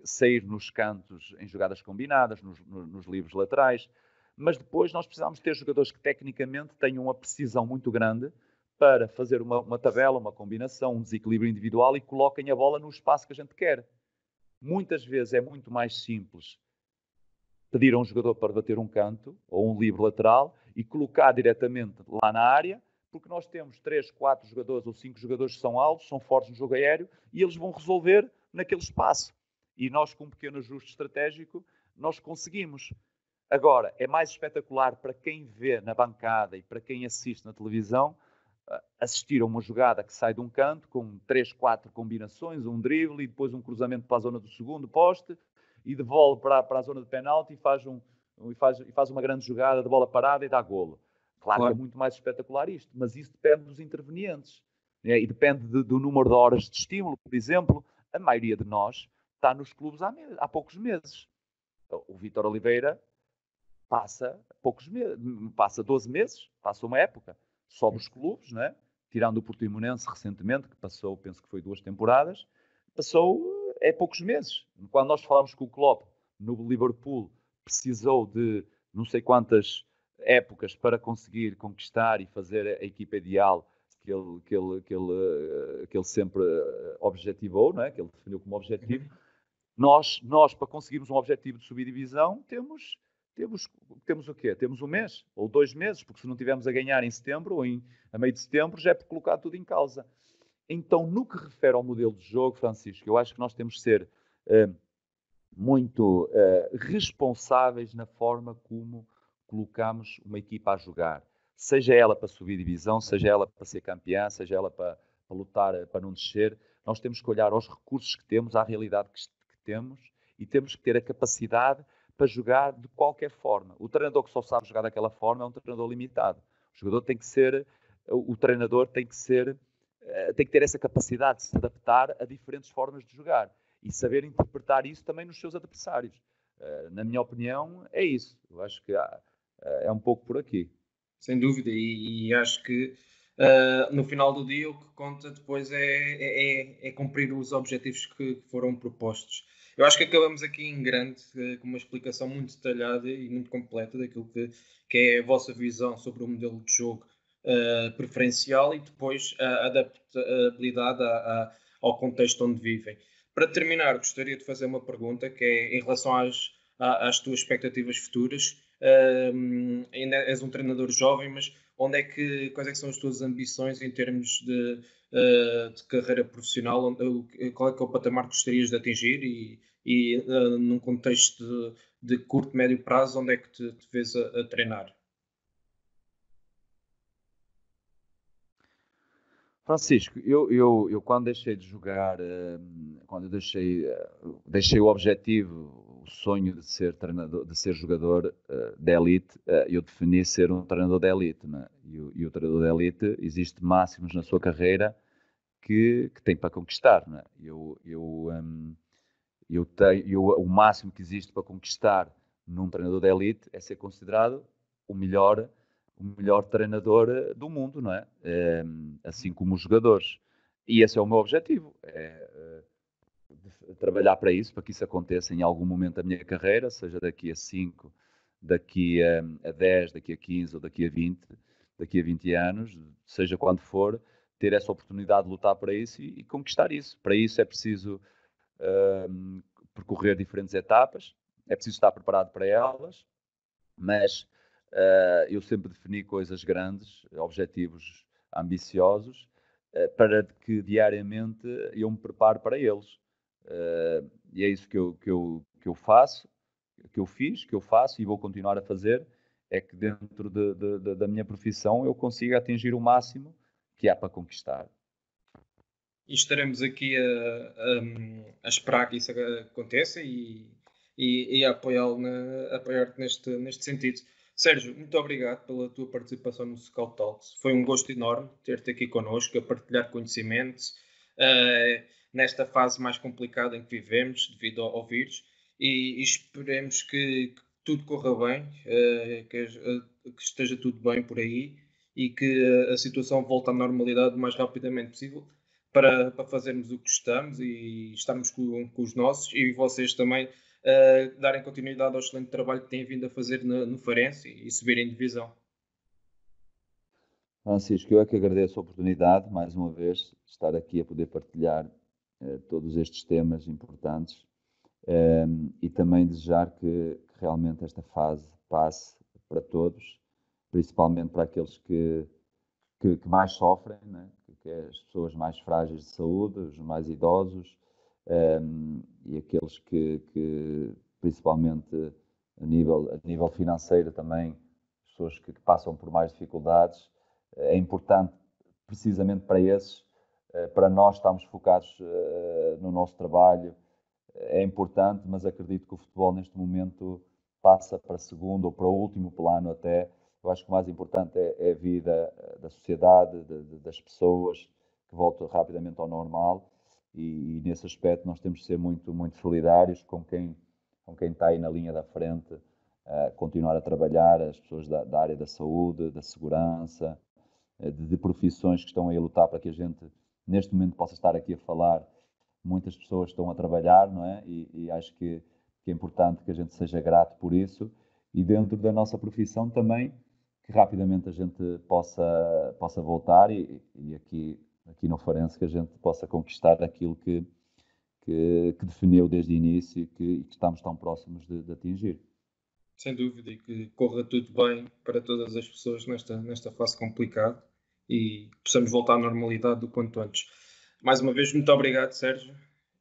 sair nos cantos em jogadas combinadas, nos livros laterais. Mas depois nós precisamos ter jogadores que tecnicamente tenham uma precisão muito grande para fazer uma tabela, uma combinação, um desequilíbrio individual e coloquem a bola no espaço que a gente quer. Muitas vezes é muito mais simples pedir a um jogador para bater um canto ou um livre lateral e colocar diretamente lá na área, porque nós temos 3, 4 jogadores ou 5 jogadores que são altos, são fortes no jogo aéreo e eles vão resolver naquele espaço. E nós, com um pequeno ajuste estratégico, nós conseguimos. Agora, é mais espetacular para quem vê na bancada e para quem assiste na televisão assistir a uma jogada que sai de um canto com 3, 4 combinações, um drible e depois um cruzamento para a zona do segundo poste e devolve para a zona de penalti e faz uma grande jogada de bola parada e dá golo. Claro que é muito mais espetacular isto, mas isso depende dos intervenientes, né? E depende do número de horas de estímulo. Por exemplo, a maioria de nós está nos clubes há poucos meses. O Vítor Oliveira passa poucos meses, passa 12 meses, passa uma época só dos clubes, né? Tirando o Portimonense recentemente, que passou, penso que foi 2 temporadas, passou poucos meses. Quando nós falamos que o Klopp no Liverpool precisou de não sei quantas épocas para conseguir conquistar e fazer a equipa ideal que ele sempre objetivou, né? Que ele definiu como objetivo. Nós, para conseguirmos um objetivo de subir divisão, temos o quê? Temos 1 mês ou 2 meses, porque se não tivermos a ganhar em setembro ou a meio de setembro, já é por colocar tudo em causa. Então, no que refere ao modelo de jogo, Francisco, eu acho que nós temos de ser muito responsáveis na forma como colocamos uma equipa a jogar. Seja ela para subir divisão, seja ela para ser campeã, seja ela para lutar para não descer, nós temos que olhar aos recursos que temos, à realidade que temos e temos que ter a capacidade para jogar de qualquer forma. O treinador que só sabe jogar daquela forma é um treinador limitado. O treinador tem que ter essa capacidade de se adaptar a diferentes formas de jogar e saber interpretar isso também nos seus adversários. Na minha opinião, é isso. Eu acho que é um pouco por aqui. Sem dúvida, e acho que no final do dia o que conta depois é cumprir os objetivos que foram propostos. Eu acho que acabamos aqui em grande com uma explicação muito detalhada e muito completa daquilo que é a vossa visão sobre o modelo de jogo preferencial e depois a adaptabilidade ao contexto onde vivem. Para terminar, gostaria de fazer uma pergunta que é em relação às tuas expectativas futuras. Ainda és um treinador jovem, mas quais é que são as tuas ambições em termos de carreira profissional? Qual é que é o patamar que gostarias de atingir e num contexto de curto, médio prazo, onde é que te vês a treinar? Francisco, eu quando deixei de jogar, quando eu deixei o objetivo, o sonho de ser treinador, de ser jogador de elite, eu defini ser um treinador de elite, né? E o treinador de elite existe máximos na sua carreira que tem para conquistar, né? O máximo que existe para conquistar num treinador de elite é ser considerado o melhor treinador do mundo, não é? Assim como os jogadores. E esse é o meu objetivo, trabalhar para que isso aconteça em algum momento da minha carreira, seja daqui a 5, daqui a 10, daqui a 15 ou daqui a 20 anos, seja quando for, ter essa oportunidade de lutar para isso e conquistar isso. Para isso é preciso percorrer diferentes etapas, é preciso estar preparado para elas, mas eu sempre defini coisas grandes, objetivos ambiciosos, para que diariamente eu me prepare para eles. E é isso que eu faço, que eu fiz, que eu faço e vou continuar a fazer, é que dentro da minha profissão eu consiga atingir o máximo que há para conquistar. E estaremos aqui a esperar que isso aconteça e e a apoiar-te neste sentido. Sérgio, muito obrigado pela tua participação no Scout Talks. Foi um gosto enorme ter-te aqui connosco, a partilhar conhecimentos nesta fase mais complicada em que vivemos devido ao vírus, e esperemos que tudo corra bem, que esteja tudo bem por aí e que a situação volte à normalidade o mais rapidamente possível para fazermos o que gostamos e estarmos com os nossos, e vocês também darem continuidade ao excelente trabalho que têm vindo a fazer no Farense e subirem em divisão. Francisco, eu é que agradeço a oportunidade, mais uma vez, de estar aqui a poder partilhar todos estes temas importantes e também desejar que realmente esta fase passe para todos, principalmente para aqueles que mais sofrem, né? Que é as pessoas mais frágeis de saúde, os mais idosos, e aqueles que principalmente a nível financeiro também, as pessoas que passam por mais dificuldades. É importante, precisamente para esses, para nós estarmos focados no nosso trabalho, é importante, mas acredito que o futebol neste momento passa para segundo ou para o último plano até. Eu acho que o mais importante é a vida da sociedade, das pessoas, que voltam rapidamente ao normal, e nesse aspecto nós temos de ser muito, muito solidários com quem está aí na linha da frente, continuar a trabalhar, as pessoas da área da saúde, da segurança, de profissões que estão aí a lutar para que a gente, neste momento, possa estar aqui a falar. Muitas pessoas estão a trabalhar, não é? E acho que é importante que a gente seja grato por isso, e dentro da nossa profissão também, que rapidamente a gente possa voltar e aqui no Farense que a gente possa conquistar aquilo que definiu desde o início e que estamos tão próximos de atingir. Sem dúvida, e que corra tudo bem para todas as pessoas nesta fase complicada e possamos voltar à normalidade do quanto antes. Mais uma vez, muito obrigado, Sérgio.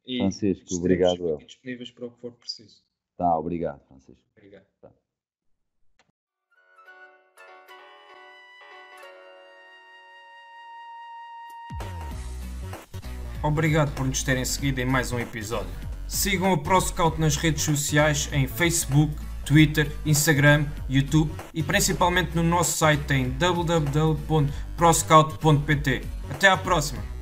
E Francisco, obrigado. Aqui disponíveis para o que for preciso. Tá, obrigado, Francisco. Obrigado. Tá. Obrigado por nos terem seguido em mais um episódio. Sigam o ProScout nas redes sociais em Facebook, Twitter, Instagram, YouTube e principalmente no nosso site em www.proscout.pt. Até à próxima!